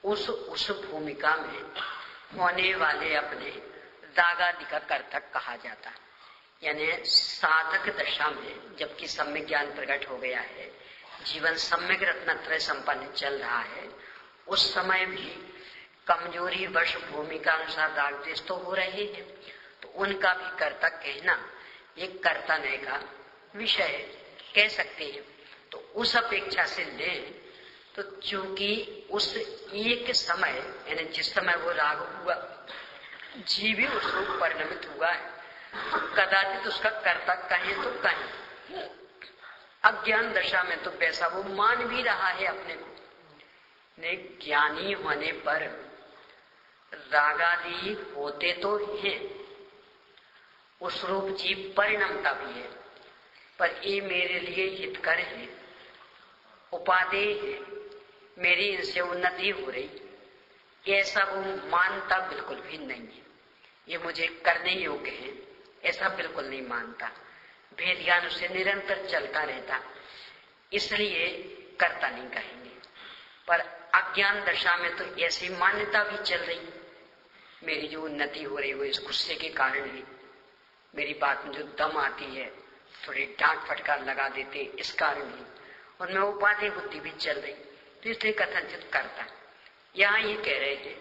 उस भूमिका में होने वाले अपने रागादि का कर्तक कहा जाता है। यानी साधक दशा में जबकि सम्यक ज्ञान प्रकट हो गया है, जीवन सम्यक रत्नत्रय संपन्न चल रहा है, उस समय भी कमजोरी वश भूमिका अनुसार राग द्वेष तो हो रहे हैं, तो उनका भी कर्ता कहना एक कर्ता नय का विषय कह सकते हैं। तो उस अपेक्षा से लें तो चूंकि उस एक समय यानी जिस समय वो राग हुआ, जीव ही उसको परिणमित हुआ है, तो कदाचित उसका कर्ता कहें तो कहें। अज्ञान दशा में तो वैसा वो मान भी रहा है अपने को। ने ज्ञानी होने पर रागादि होते तो हैं, उस रूप जीव परिणमता भी है, पर ये मेरे लिए हितकर है, उपादेय है, मेरी इनसे उन्नति हो रही, ऐसा वो मानता बिल्कुल भी नहीं है। ये मुझे करने योग्य है ऐसा बिल्कुल नहीं मानता, भेद ज्ञान उससे निरंतर चलता रहता, इसलिए करता नहीं कहेंगे। पर अज्ञान दशा में तो ऐसी मान्यता भी चल रही, मेरी जो उन्नति हो रही वो इस गुस्से के कारण है, मेरी बात में जो दम आती है, थोड़ी डांट फटकार लगा देते इस कारण ही, उनमें उपाधि बुद्धि भी चल रही, तो इसलिए कथनचित करता। यहाँ ये कह रहे हैं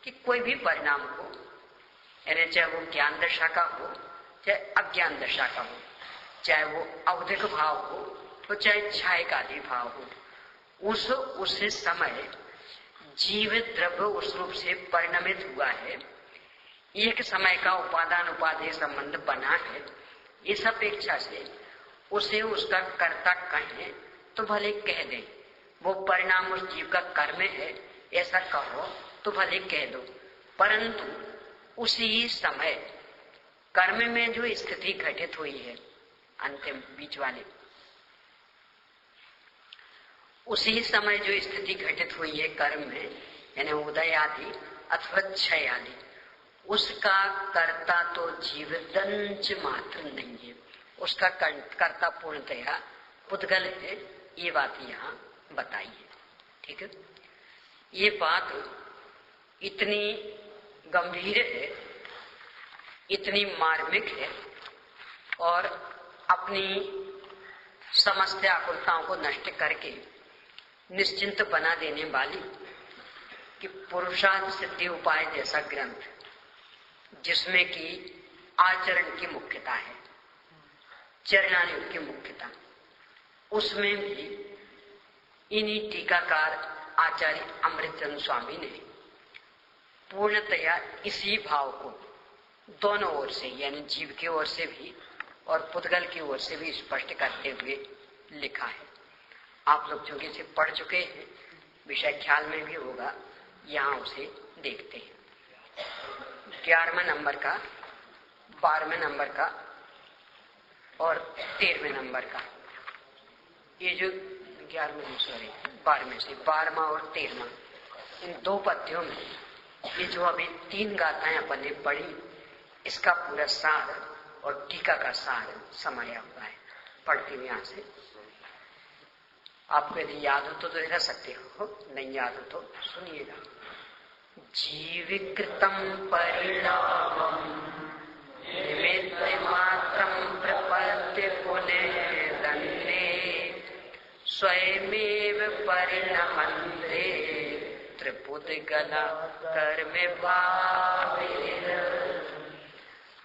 कि कोई भी परिणाम हो, यानी चाहे वो ज्ञान दशा का हो चाहे अज्ञान दशा का हो, चाहे वो औधिक भाव हो तो चाहे छायक आदि भाव हो, उस समय जीव द्रव्य उस रूप से परिणमित हुआ है, एक समय का उपादान उपादेय संबंध बना है, इस अपेक्षा से उसे उसका कर्ता कहें तो भले कह दे। वो परिणाम उस जीव का कर्म है ऐसा कहो तो भले कह दो, परंतु उसी समय कर्म में जो स्थिति घटित हुई है, अंतिम बीच वाले, उसी समय जो स्थिति घटित हुई है कर्म में, यानी उदय आदि अथवा क्षय आदि, उसका कर्ता तो जीवदंश मात्र नहीं है, उसका कर्ता पूर्णतया पुद्गल है। ये बात यहाँ बताई है। ठीक है, ये बात इतनी गंभीर है, इतनी मार्मिक है और अपनी समस्त आकुलताओं को नष्ट करके निश्चिंत बना देने वाली कि पुरुषार्थ सिद्धि उपाय जैसा ग्रंथ, जिसमें कि आचरण की मुख्यता है, चरणानुयोग की मुख्यता, उसमें भी इन्हीं टीकाकार आचार्य अमृतचंद्र स्वामी ने पूर्णतया इसी भाव को दोनों ओर से, यानी जीव की ओर से भी और पुद्गल की ओर से भी स्पष्ट करते हुए लिखा है। आप लोग चूंकि इसे पढ़ चुके हैं, विषय ख्याल में भी होगा, यहाँ उसे देखते हैं। 11वें नंबर का, 12वें नंबर का और 13वें नंबर का, ये जो 12वें से 12वां और 13वां, इन दो पद्यों में ये जो अभी 3 गाथाएं अपन ने पढ़ी, इसका पूरा सार और टीका का सार समाया हुआ है। पढ़ती हूँ यहाँ से, आपको यदि याद हो तो रह सकते हो, नहीं याद हो तो सुनिएगा। जीविकृतं परिणामं निमित्तमात्रं प्रपद्य पुनः दन्ने स्वयमेव परिणमन्ते त्रिपुद्गला कर्मभावेन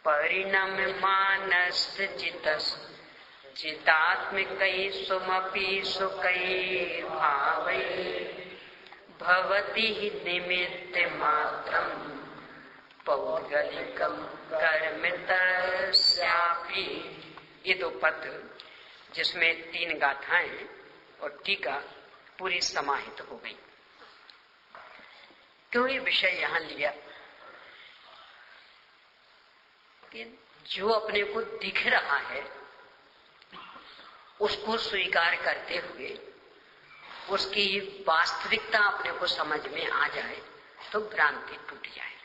परिणममानस्य चितात्मिकै सुमपि सुखैर्भावै भवति हि निमित्तमात्रं पौद्गलिकं कर्म तस्यापि। ये दो पद जिसमें 3 गाथाएं और टीका पूरी समाहित हो गई। क्यों ये विषय यहां लिया कि जो अपने को दिख रहा है उसको स्वीकार करते हुए उसकी वास्तविकता अपने को समझ में आ जाए तो भ्रांति टूट जाए।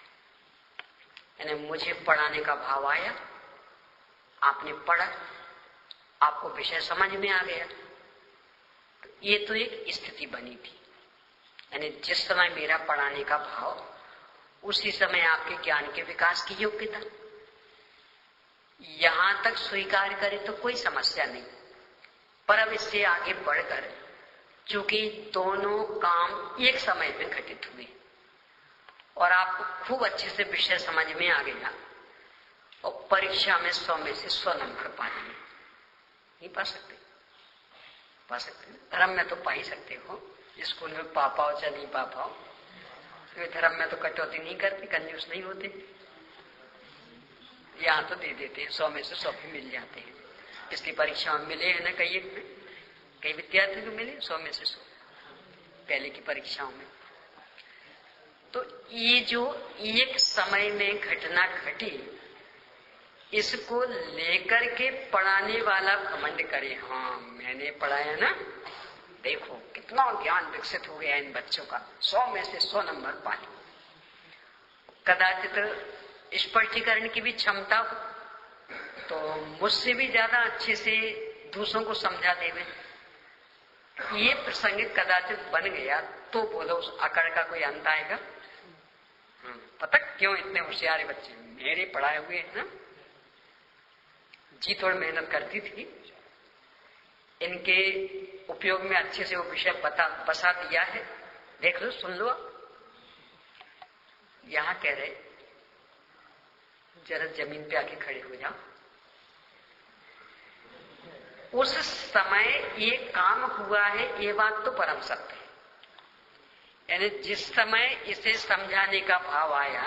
यानी मुझे पढ़ाने का भाव आया, आपने पढ़ा, आपको विषय समझ में आ गया, ये तो एक स्थिति बनी थी। यानी जिस समय मेरा पढ़ाने का भाव, उसी समय आपके ज्ञान के विकास की योग्यता। यहां तक स्वीकार करे तो कोई समस्या नहीं, पर अब इससे आगे बढ़कर चूंकि दोनों काम एक समय में घटित हुए और आपको खूब अच्छे से विषय समझ में आ गया और परीक्षा में 100 में से 100 नंबर पा लिए, नहीं पा सकते? पा सकते, धर्म में तो पा ही सकते हो। स्कूल में पा पाओ चाहे नहीं पा पाओ, तो धर्म में तो कटौती नहीं करते, कंजूस नहीं होते। यहाँ तो दे देते हैं, 100 में से 100 भी मिल जाते हैं। इसकी परीक्षा में मिले है ना, कई विद्यार्थी को मिले 100 में से 100 पहले की परीक्षाओं में। तो ये जो एक समय में घटना घटी, इसको लेकर के पढ़ाने वाला घमंड करे, हाँ मैंने पढ़ाया ना, देखो कितना ज्ञान विकसित हो गया इन बच्चों का, 100 में से 100 नंबर पा लिए। कदाचित स्पष्टीकरण की भी क्षमता हो तो मुझसे भी ज्यादा अच्छे से दूसरों को समझा देवे। ये प्रसंग कदाचित बन गया तो बोलो उस अकड़ का कोई अंत आएगा? पता क्यों इतने होशियार बच्चे मेरे पढ़ाए हुए हैं ना, जी थोड़ी मेहनत करती थी, इनके उपयोग में अच्छे से वो विषय बसा दिया है, देख लो, सुन लो। यहां कह रहे जरा जमीन पे आके खड़े हो जाओ। उस समय ये काम हुआ है, ये बात तो परम सत्य है। यानी जिस समय इसे समझाने का भाव आया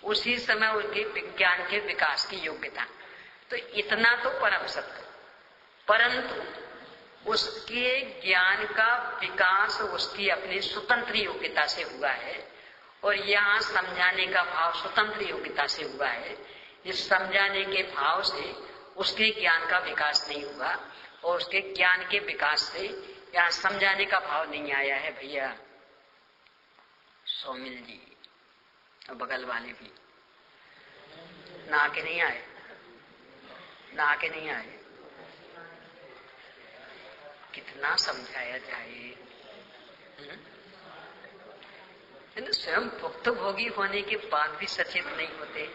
उसी समय उनके विज्ञान के विकास की योग्यता। तो इतना तो परम सत्य, परंतु उसके ज्ञान का विकास उसकी अपनी स्वतंत्र योग्यता से हुआ है और यहाँ समझाने का भाव स्वतंत्र योग्यता से हुआ है। इस समझाने के भाव से उसके ज्ञान का विकास नहीं हुआ और उसके ज्ञान के विकास से यहाँ समझाने का भाव नहीं आया है। भैया सौमिल जी और बगल वाले भी नहा के नहीं आए, नहा के नहीं आए, कितना समझाया जाए। स्वयं भुक्त भोगी होने के बाद भी सचेत नहीं होते।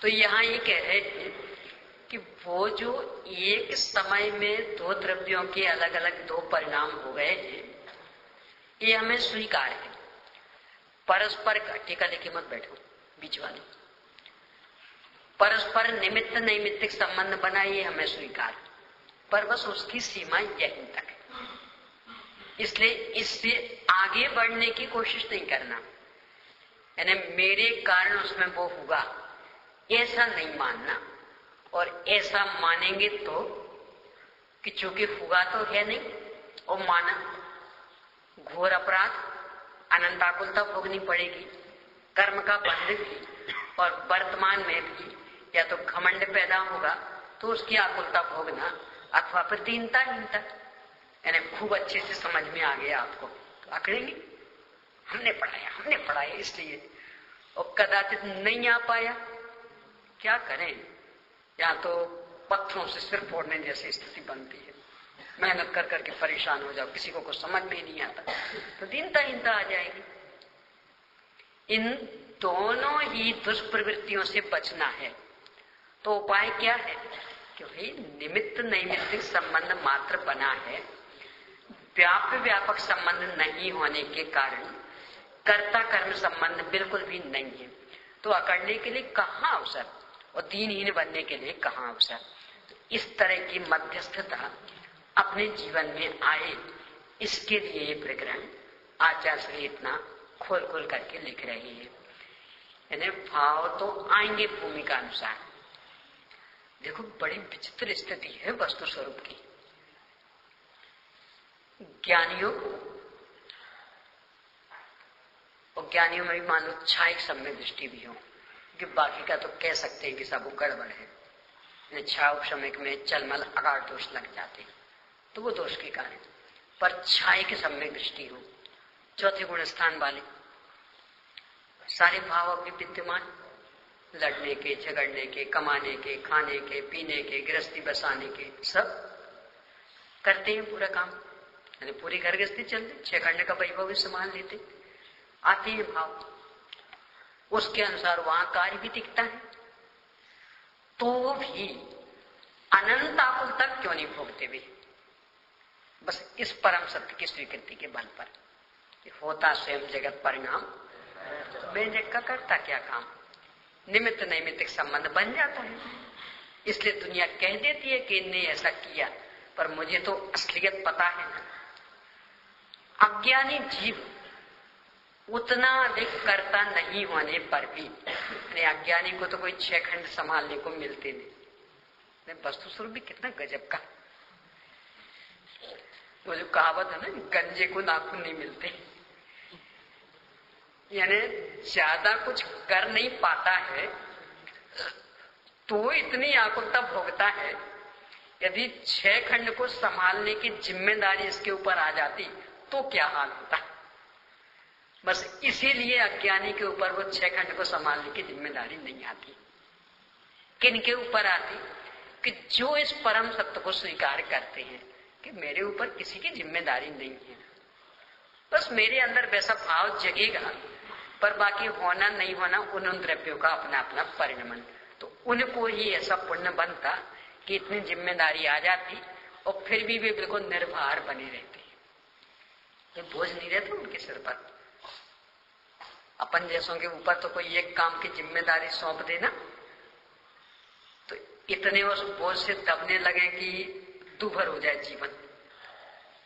तो यहाँ ये कह रहे थे कि वो जो एक समय में दो द्रव्यों के अलग अलग दो परिणाम हो गए हैं, ये हमें स्वीकार है। परस्पर टीका लेके मत बैठो बीच वाले, परस्पर निमित्त नैमित्तिक संबंध बना, ये हमें स्वीकार, पर बस उसकी सीमा यहीं तक है। इसलिए इससे आगे बढ़ने की कोशिश नहीं करना, यानी मेरे कारण उसमें वो हुआ ऐसा नहीं मानना। और ऐसा मानेंगे तो कि चूंकि हुआ तो है नहीं और माना, घोर अपराध अनंताकुलता भोगनी पड़ेगी, कर्म का बंध भी, और वर्तमान में भी या तो घमंड पैदा होगा तो उसकी आकुलता भोगना, अथवा फिर दीनताहीनता। यानी खूब अच्छे से समझ में आ गया आपको तो आकड़ेंगे हमने पढ़ाया इसलिए, और कदाचित नहीं आ पाया, क्या करें, या तो पत्थरों से सिर फोड़ने जैसी स्थिति बनती है, मेहनत कर करके परेशान हो जाओ, किसी को कुछ समझ में ही नहीं आता तो दीनताहीनता आ जाएगी। इन दोनों ही दुष्प्रवृत्तियों से बचना है तो उपाय क्या है कि भाई निमित्त नैमित्तिक संबंध मात्र बना है, व्यापक संबंध नहीं होने के कारण कर्ता कर्म संबंध बिल्कुल भी नहीं है। तो अकड़ने के लिए कहाँ अवसर और दीनहीन बनने के लिए कहाँ अवसर। तो इस तरह की मध्यस्थता अपने जीवन में आए, इसके लिए ये प्रकरण आचार्य श्री इतना खोल खोल करके लिख रहे हैं। यानी भाव तो आएंगे भूमिका अनुसार। देखो बड़ी विचित्र स्थिति है वस्तु स्वरूप की। ज्ञानियों और ज्ञानियों में भी मान लो छायिक सम्यक दृष्टि भी हो, कि बाकी का तो कह सकते हैं कि सब गड़बड़ है, छाया सम्यक में चलमल अगाड़ दोष लग जाते तो वो दोष के कारण, पर छायिक सम्यक दृष्टि हो, चौथे गुण स्थान वाले सारे भाव अपने विद्यमान, लड़ने के, झगड़ने के, कमाने के, खाने के, पीने के, गृहस्थी बसाने के, सब करते हैं पूरा काम, यानी पूरी घर गृहस्थी चलती, 6 खंड का वैभव भी संभाल लेते, आते हैं भाव, उसके अनुसार वहां कार्य भी दिखता है। तो भी अनंत आकुल तक क्यों नहीं भोगते वे, बस इस परम सत्य की स्वीकृति के बल पर होता स्वयं जगत परिणाम, मैं जग का करता क्या काम, निमित्त नैमित्तिक संबंध बन जाता है। इसलिए दुनिया कह देती है कि इनने ऐसा किया, पर मुझे तो असलियत पता है ना। अज्ञानी जीव उतना अधिक कर्ता नहीं होने पर भी, अज्ञानी को तो कोई 6 खंड संभालने को मिलते नहीं। वस्तु स्वरूप भी कितना गजब का, वो जो कहावत है ना, गंजे को नाखून नहीं मिलते, यानी ज्यादा कुछ कर नहीं पाता है तो इतनी आकुलता भोगता है। यदि 6 खंड को संभालने की जिम्मेदारी इसके ऊपर आ जाती तो क्या हाल होता। बस इसीलिए अज्ञानी के ऊपर वो 6 खंड को संभालने की जिम्मेदारी नहीं आती। किनके ऊपर आती, कि जो इस परम सत्य को स्वीकार करते हैं कि मेरे ऊपर किसी की जिम्मेदारी नहीं है, बस मेरे अंदर वैसा भाव जगेगा, पर बाकी होना नहीं होना उन द्रव्यों का अपना अपना परिणमन। तो उनको ही ऐसा पुण्य बनता कि इतनी जिम्मेदारी आ जाती और फिर भी वे बिल्कुल निर्भर बने रहते, ये बोझ नहीं रहता उनके सिर पर। अपन जैसों के ऊपर तो कोई एक काम की जिम्मेदारी सौंप देना तो इतने उस बोझ से दबने लगे कि दूभर हो जाए जीवन,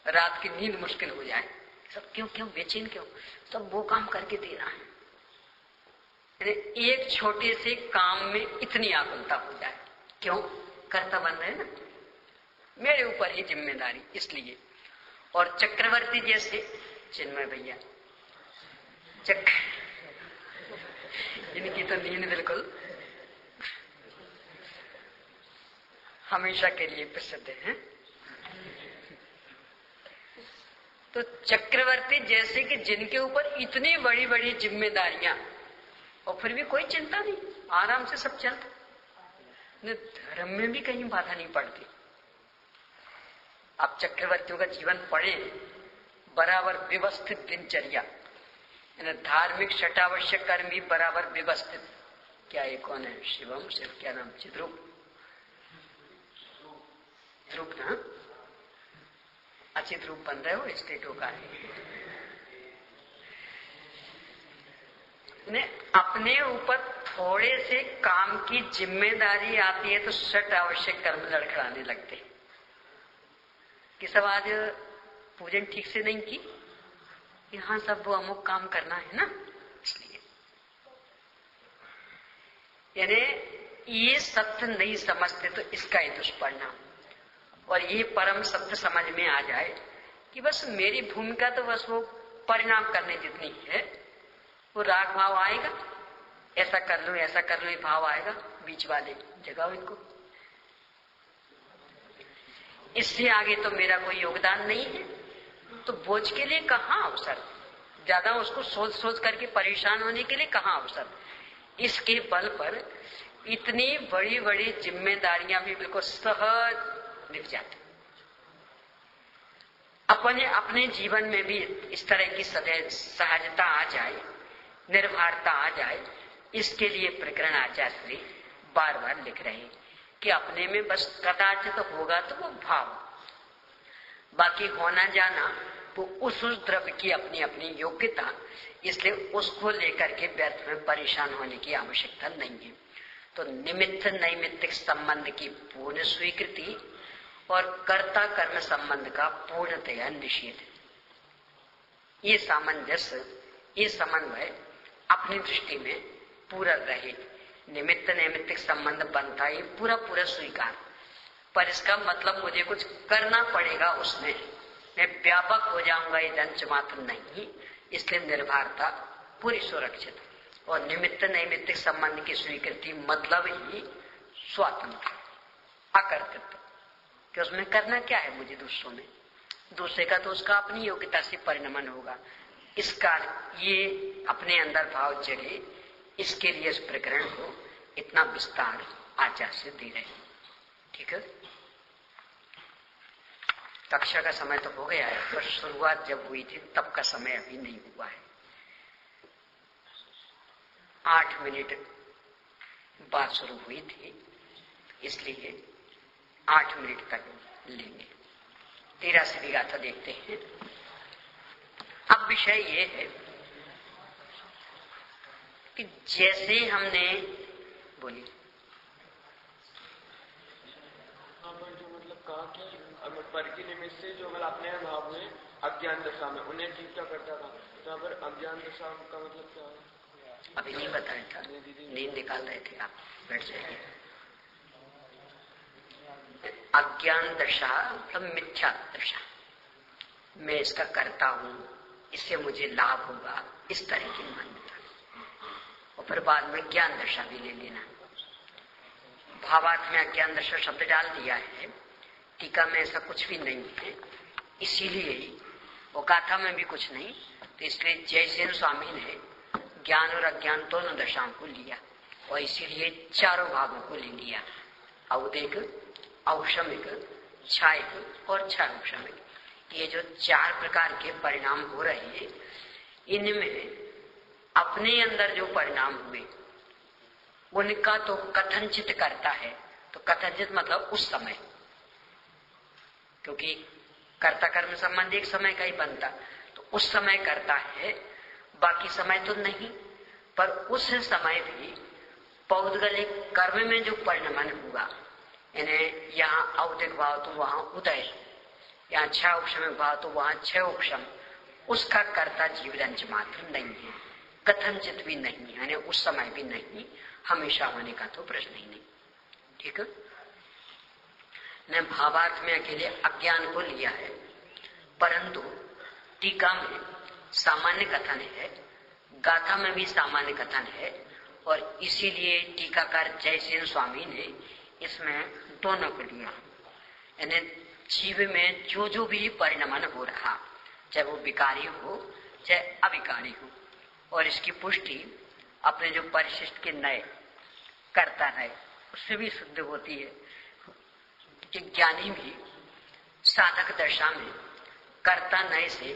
रात की नींद मुश्किल हो जाए। सब क्यों क्यों बेचैन क्यों? सब वो काम करके देना है। एक छोटे से काम में इतनी आकुलता हो जाए, क्यों? कर्ता बन रहे ना, मेरे ऊपर ही जिम्मेदारी, इसलिए। और चक्रवर्ती जैसे चिन्मय भैया इनकी तो नींद बिल्कुल हमेशा के लिए प्रसिद्ध है। तो चक्रवर्ती जैसे कि जिनके ऊपर इतनी बड़ी बड़ी जिम्मेदारियां और फिर भी कोई चिंता नहीं, आराम से सब चलता, धर्म में भी कहीं बाधा नहीं पड़ती। आप चक्रवर्तियों का जीवन पढ़े, बराबर व्यवस्थित दिनचर्या, धार्मिक षटावश्यक कर्म भी बराबर व्यवस्थित। क्या ये कौन है? शिवम शिव क्या नाम? चिद्रूप ध्रुप ना, अचित रूप बन रहे हो स्टेटों का है। अपने ऊपर थोड़े से काम की जिम्मेदारी आती है तो षट आवश्यक कर्म लड़खड़ाने लगते कि सब आज पूजन ठीक से नहीं की, यहाँ सब वो अमुक काम करना है ना, इसलिए। यानी ये सत्य नहीं समझते तो इसका ही दुष्परिणाम। और ये परम सत्य समझ में आ जाए कि बस मेरी भूमिका तो बस वो परिणाम करने जितनी है, वो राग भाव आएगा, ऐसा कर लूं ऐसा कर लूं, ये भाव आएगा, बीच वाले जगाओ इनको, इससे आगे तो मेरा कोई योगदान नहीं है। तो बोझ के लिए कहाँ अवसर, ज्यादा उसको सोच सोच करके परेशान होने के लिए कहाँ अवसर। इसके बल पर इतनी बड़ी बड़ी जिम्मेदारियां भी बिल्कुल सहज निभ जाती। अपने अपने जीवन में भी इस तरह की सहजता आ जाए, निर्भरता आ जाए, इसके लिए प्रकरण आचार्य बार बार लिख रहे हैं कि अपने में बस कदाचित होगा तो वो भाव, बाकी होना जाना तो उस द्रव्य की अपनी अपनी योग्यता, इसलिए उसको लेकर के व्यर्थ में परेशान होने की आवश्यकता नहीं है। तो निमित्त नैमित्तिक संबंध की पूर्ण स्वीकृति और कर्ता कर्म संबंध का पूर्णतया निषेध। ये सामंजस्य, ये समन्वय अपनी दृष्टि में पूरा रहे। निमित्त नैमित्तिक संबंध बनता है पूरा पूरा स्वीकार, पर इसका मतलब मुझे कुछ करना पड़ेगा, उसमें मैं व्यापक हो जाऊंगा, ये दंश मात्र नहीं। इसलिए निर्भरता पूरी सुरक्षित। और निमित्त नैमित्तिक संबंध की स्वीकृति मतलब ही स्वातंत्र, अकर्तृत्व, कि उसमें करना क्या है मुझे दूसरों में, दूसरे का तो उसका अपनी योग्यता से परिणमन होगा। इसका ये अपने अंदर भाव जगे, इसके लिए इस प्रकरण को इतना विस्तार आचार्य से दे रहे। ठीक है, कक्षा का समय तो हो गया है, पर शुरुआत जब हुई थी तब का समय अभी नहीं हुआ है। 8 मिनट बाद शुरू हुई थी, इसलिए 8 मिनट तक लेंगे। 83 गाथा देखते हैं। अब विषय ये है कि जैसे हमने बोली जो मतलब कहा कि पर की निमित्त से जो मतलब अपने भाव हुए अज्ञान दशा में, उन्हें ठीक क्या करता था। तो अगर अज्ञान दशा का मतलब क्या है? अभी नहीं बताया था, नींद निकाल रहे थे आप, बैठ जाइए। अज्ञान दशा मतलब मिथ्या दशा, मैं इसका करता हूं, इससे मुझे लाभ होगा, इस तरह की मान्यता। और फिर बाद में ज्ञान दशा भी ले लेना। भावार्थ में अज्ञान दशा शब्द डाल दिया है, टीका में ऐसा कुछ भी नहीं है, इसीलिए ही वो गाथा में भी कुछ नहीं, तो इसलिए जयसेन स्वामी ने ज्ञान और अज्ञान दोनों दशाओं को लिया और इसीलिए चारों भागों को ले लिया, औदिक, औषमिक, छायिक और क्षारोक्षमिक। ये जो 4 प्रकार के परिणाम हो रहे हैं, इनमें अपने अंदर जो परिणाम हुए उनका तो कथनचित करता है। तो कथनचित मतलब उस समय, क्योंकि कर्ता कर्म संबंध एक समय का ही बनता, तो उस समय करता है, बाकी समय तो नहीं। पर उस समय भी पौद्गलिक कर्म में जो परिणमन हुआ, यानी यहाँ औदिक भाव तो वहां उदय, यहाँ क्षय उपशम भाव तो वहां क्षय उपशम, उसका कर्ता जीवरंज मात्र नहीं है, कथनचित भी नहीं है, यानी उस समय भी नहीं, हमेशा होने का तो प्रश्न ही नहीं। ठीक है, ने भावार्थ में अकेले अज्ञान को लिया है, परंतु टीका में सामान्य कथन है, गाथा में भी सामान्य कथन है, और इसीलिए टीकाकार जयसेन स्वामी ने इसमें दोनों को लिया। यानी जीव में जो जो भी परिणमन हो रहा, चाहे वो विकारी हो चाहे अविकारी हो, और इसकी पुष्टि अपने जो परिशिष्ट के नए कर्ता नए उससे भी सिद्ध होती है कि ज्ञानी भी साधक दशा में कर्ता नए से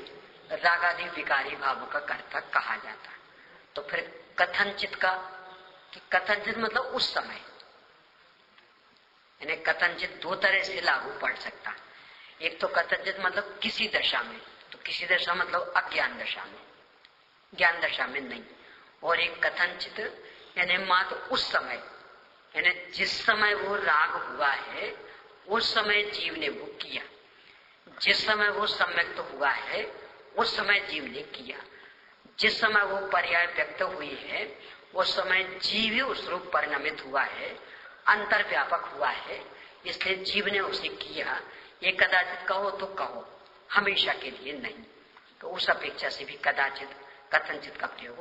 रागादि विकारी भावों का कर्ता कहा जाता। तो फिर कथनचित का, कि कथनचित मतलब उस समय, यानी कथनचित दो तरह से लागू पड़ सकता। एक तो कथनचित मतलब किसी दशा में, तो किसी दशा मतलब अज्ञान दशा में, ज्ञान दशा में नहीं। और एक कथनचित यानी मात्र उस समय, यानी जिस समय वो राग हुआ है उस समय जीव ने वो किया, जिस समय वो सम्यक्त तो हुआ है उस समय जीव ने किया, जिस समय वो पर्याय व्यक्त हुई है उस समय जीव ही उस रूप परिणमित हुआ है, अंतर्व्यापक हुआ है, इसलिए जीव ने उसे किया। ये कदाचित कहो तो कहो, हमेशा के लिए नहीं। तो उस अपेक्षा से भी कदाचित कथनचित का प्रयोग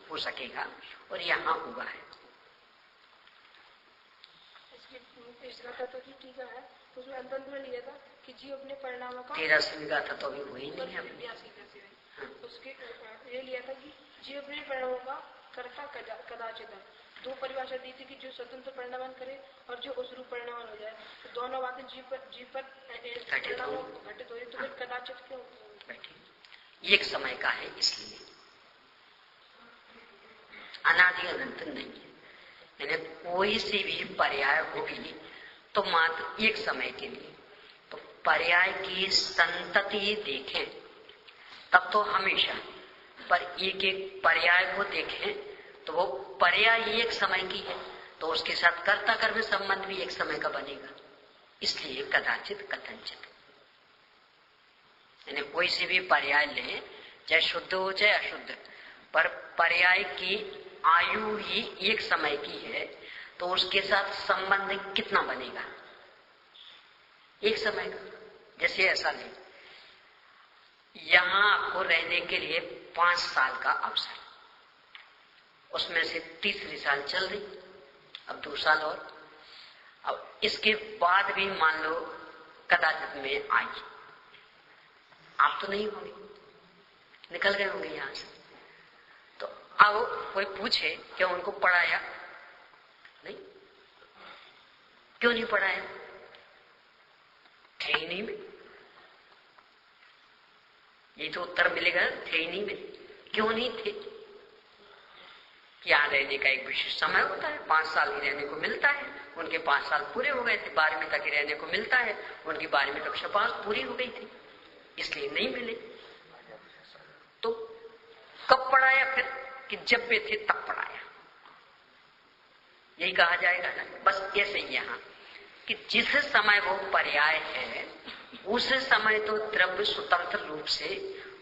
हो सकेगा, और यहाँ हुआ है। ठीक है, उसमें अंत में लिया था कि जीव अपने परिणामों का 13वीं गाथा तो अभी हुई नहीं है। उसके ये लिया था कि जीव अपने परिणामों का कर्ता कदाचित। दो परिभाषा दी थी कि जो स्वतंत्र परिणाम करे और जो उस रूप परिणाम हो जाए, तो दोनों बातें जीव पर घटित हो रही, तो फिर कदाचित क्यों? एक समय का है, इसलिए अनादि अनंत नहीं है। यानी कोई सी भी पर्याय होगी तो मात्र एक समय के लिए। तो पर्याय की संतति देखें तब तो हमेशा, पर एक एक पर्याय को देखें तो वो पर्याय ही एक समय की है, तो उसके साथ कर्ता कर्म संबंध भी एक समय का बनेगा, इसलिए कदाचित कथनचित। यानी कोई से भी पर्याय ले, चाहे शुद्ध हो चाहे अशुद्ध, पर पर्याय की आयु ही एक समय की है, तो उसके साथ संबंध कितना बनेगा? एक समय का। जैसे ऐसा ले, यहां आपको रहने के लिए 5 साल का अवसर, उसमें से तीसरी साल चल रही, अब 2 साल और, अब इसके बाद भी मान लो कदाचित में आई, आप तो नहीं होंगे, निकल गए होंगे यहां से। तो अब कोई पूछे क्या उनको पढ़ाया? नहीं। क्यों नहीं पढ़ाया? थे ही नहीं में। ये तो उत्तर मिलेगा, थे ही नहीं में। क्यों नहीं थे? यहाँ रहने का एक विशेष समय होता है, 5 साल ही रहने को मिलता है। उनके 5 साल पूरे हो गए थे, 12वीं तक ही रहने को मिलता है, उनकी 12वीं कक्षा पास पूरी हो गई थी, इसलिए नहीं मिले। तो कब पढ़ाया फिर? कि जब वे थे तब पढ़ाया, यही कहा जाएगा ना। बस ऐसे ही यहाँ कि जिस समय वो पर्याय है उस समय तो द्रव्य स्वतंत्र रूप से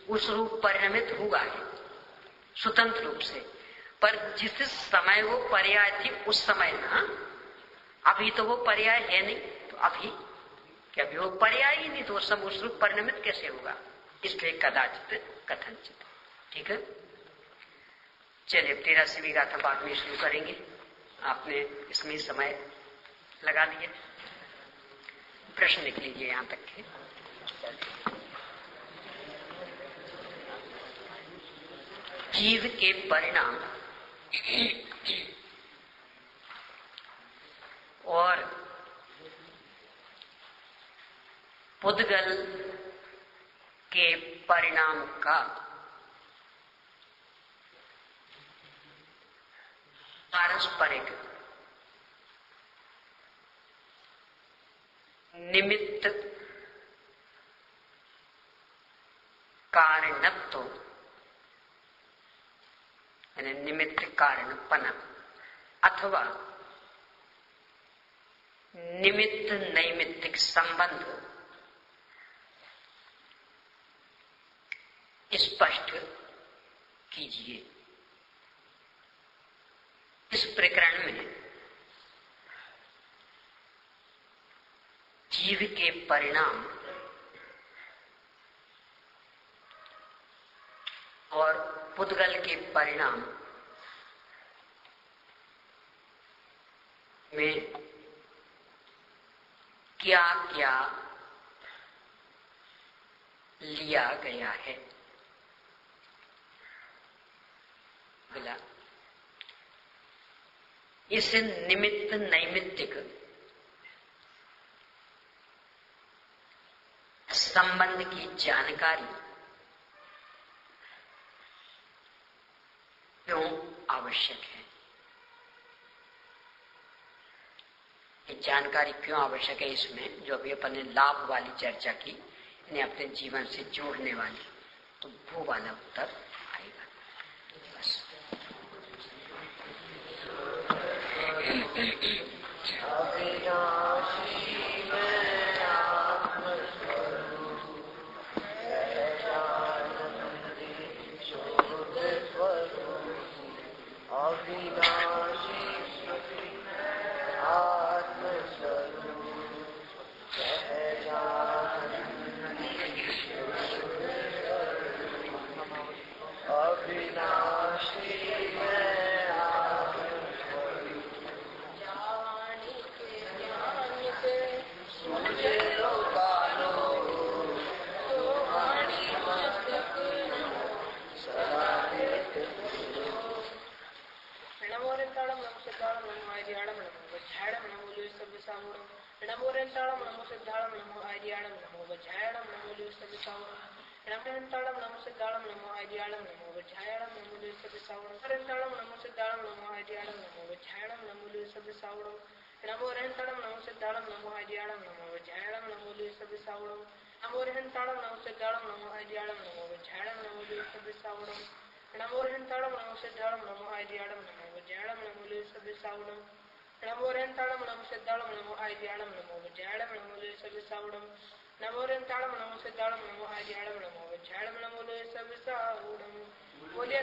उस रूप परिणमित हुआ है, स्वतंत्र रूप से। पर जिस समय वो पर्याय थी उस समय ना, अभी तो वो पर्याय है नहीं, तो अभी क्या अभी वो पर्याय ही नहीं, तो सब उस रूप परिणमित कैसे होगा? इसलिए कदाचित कथनचित। ठीक है, चलिए 13वीं गाथा बाद में शुरू करेंगे। आपने इसमें समय लगा दिया, प्रश्न लिख लीजिए यहां तक के। जीव के परिणाम और पुद्गल के परिणाम का पारस्परिक निमित्त कारणत्व, यानी निमित्त कारणपना, अथवा निमित्त नैमित्तिक संबंध, इस पर जीव के परिणाम और पुद्गल के परिणाम में क्या क्या लिया गया है। बोला इस निमित्त नैमित्तिक संबंध की जानकारी क्यों आवश्यक है। ये जानकारी क्यों आवश्यक है, इसमें जो अभी अपन ने लाभ वाली चर्चा की, इन्हें अपने जीवन से जोड़ने वाली, तो वो वाला उत्तर आएगा। बस बोलिए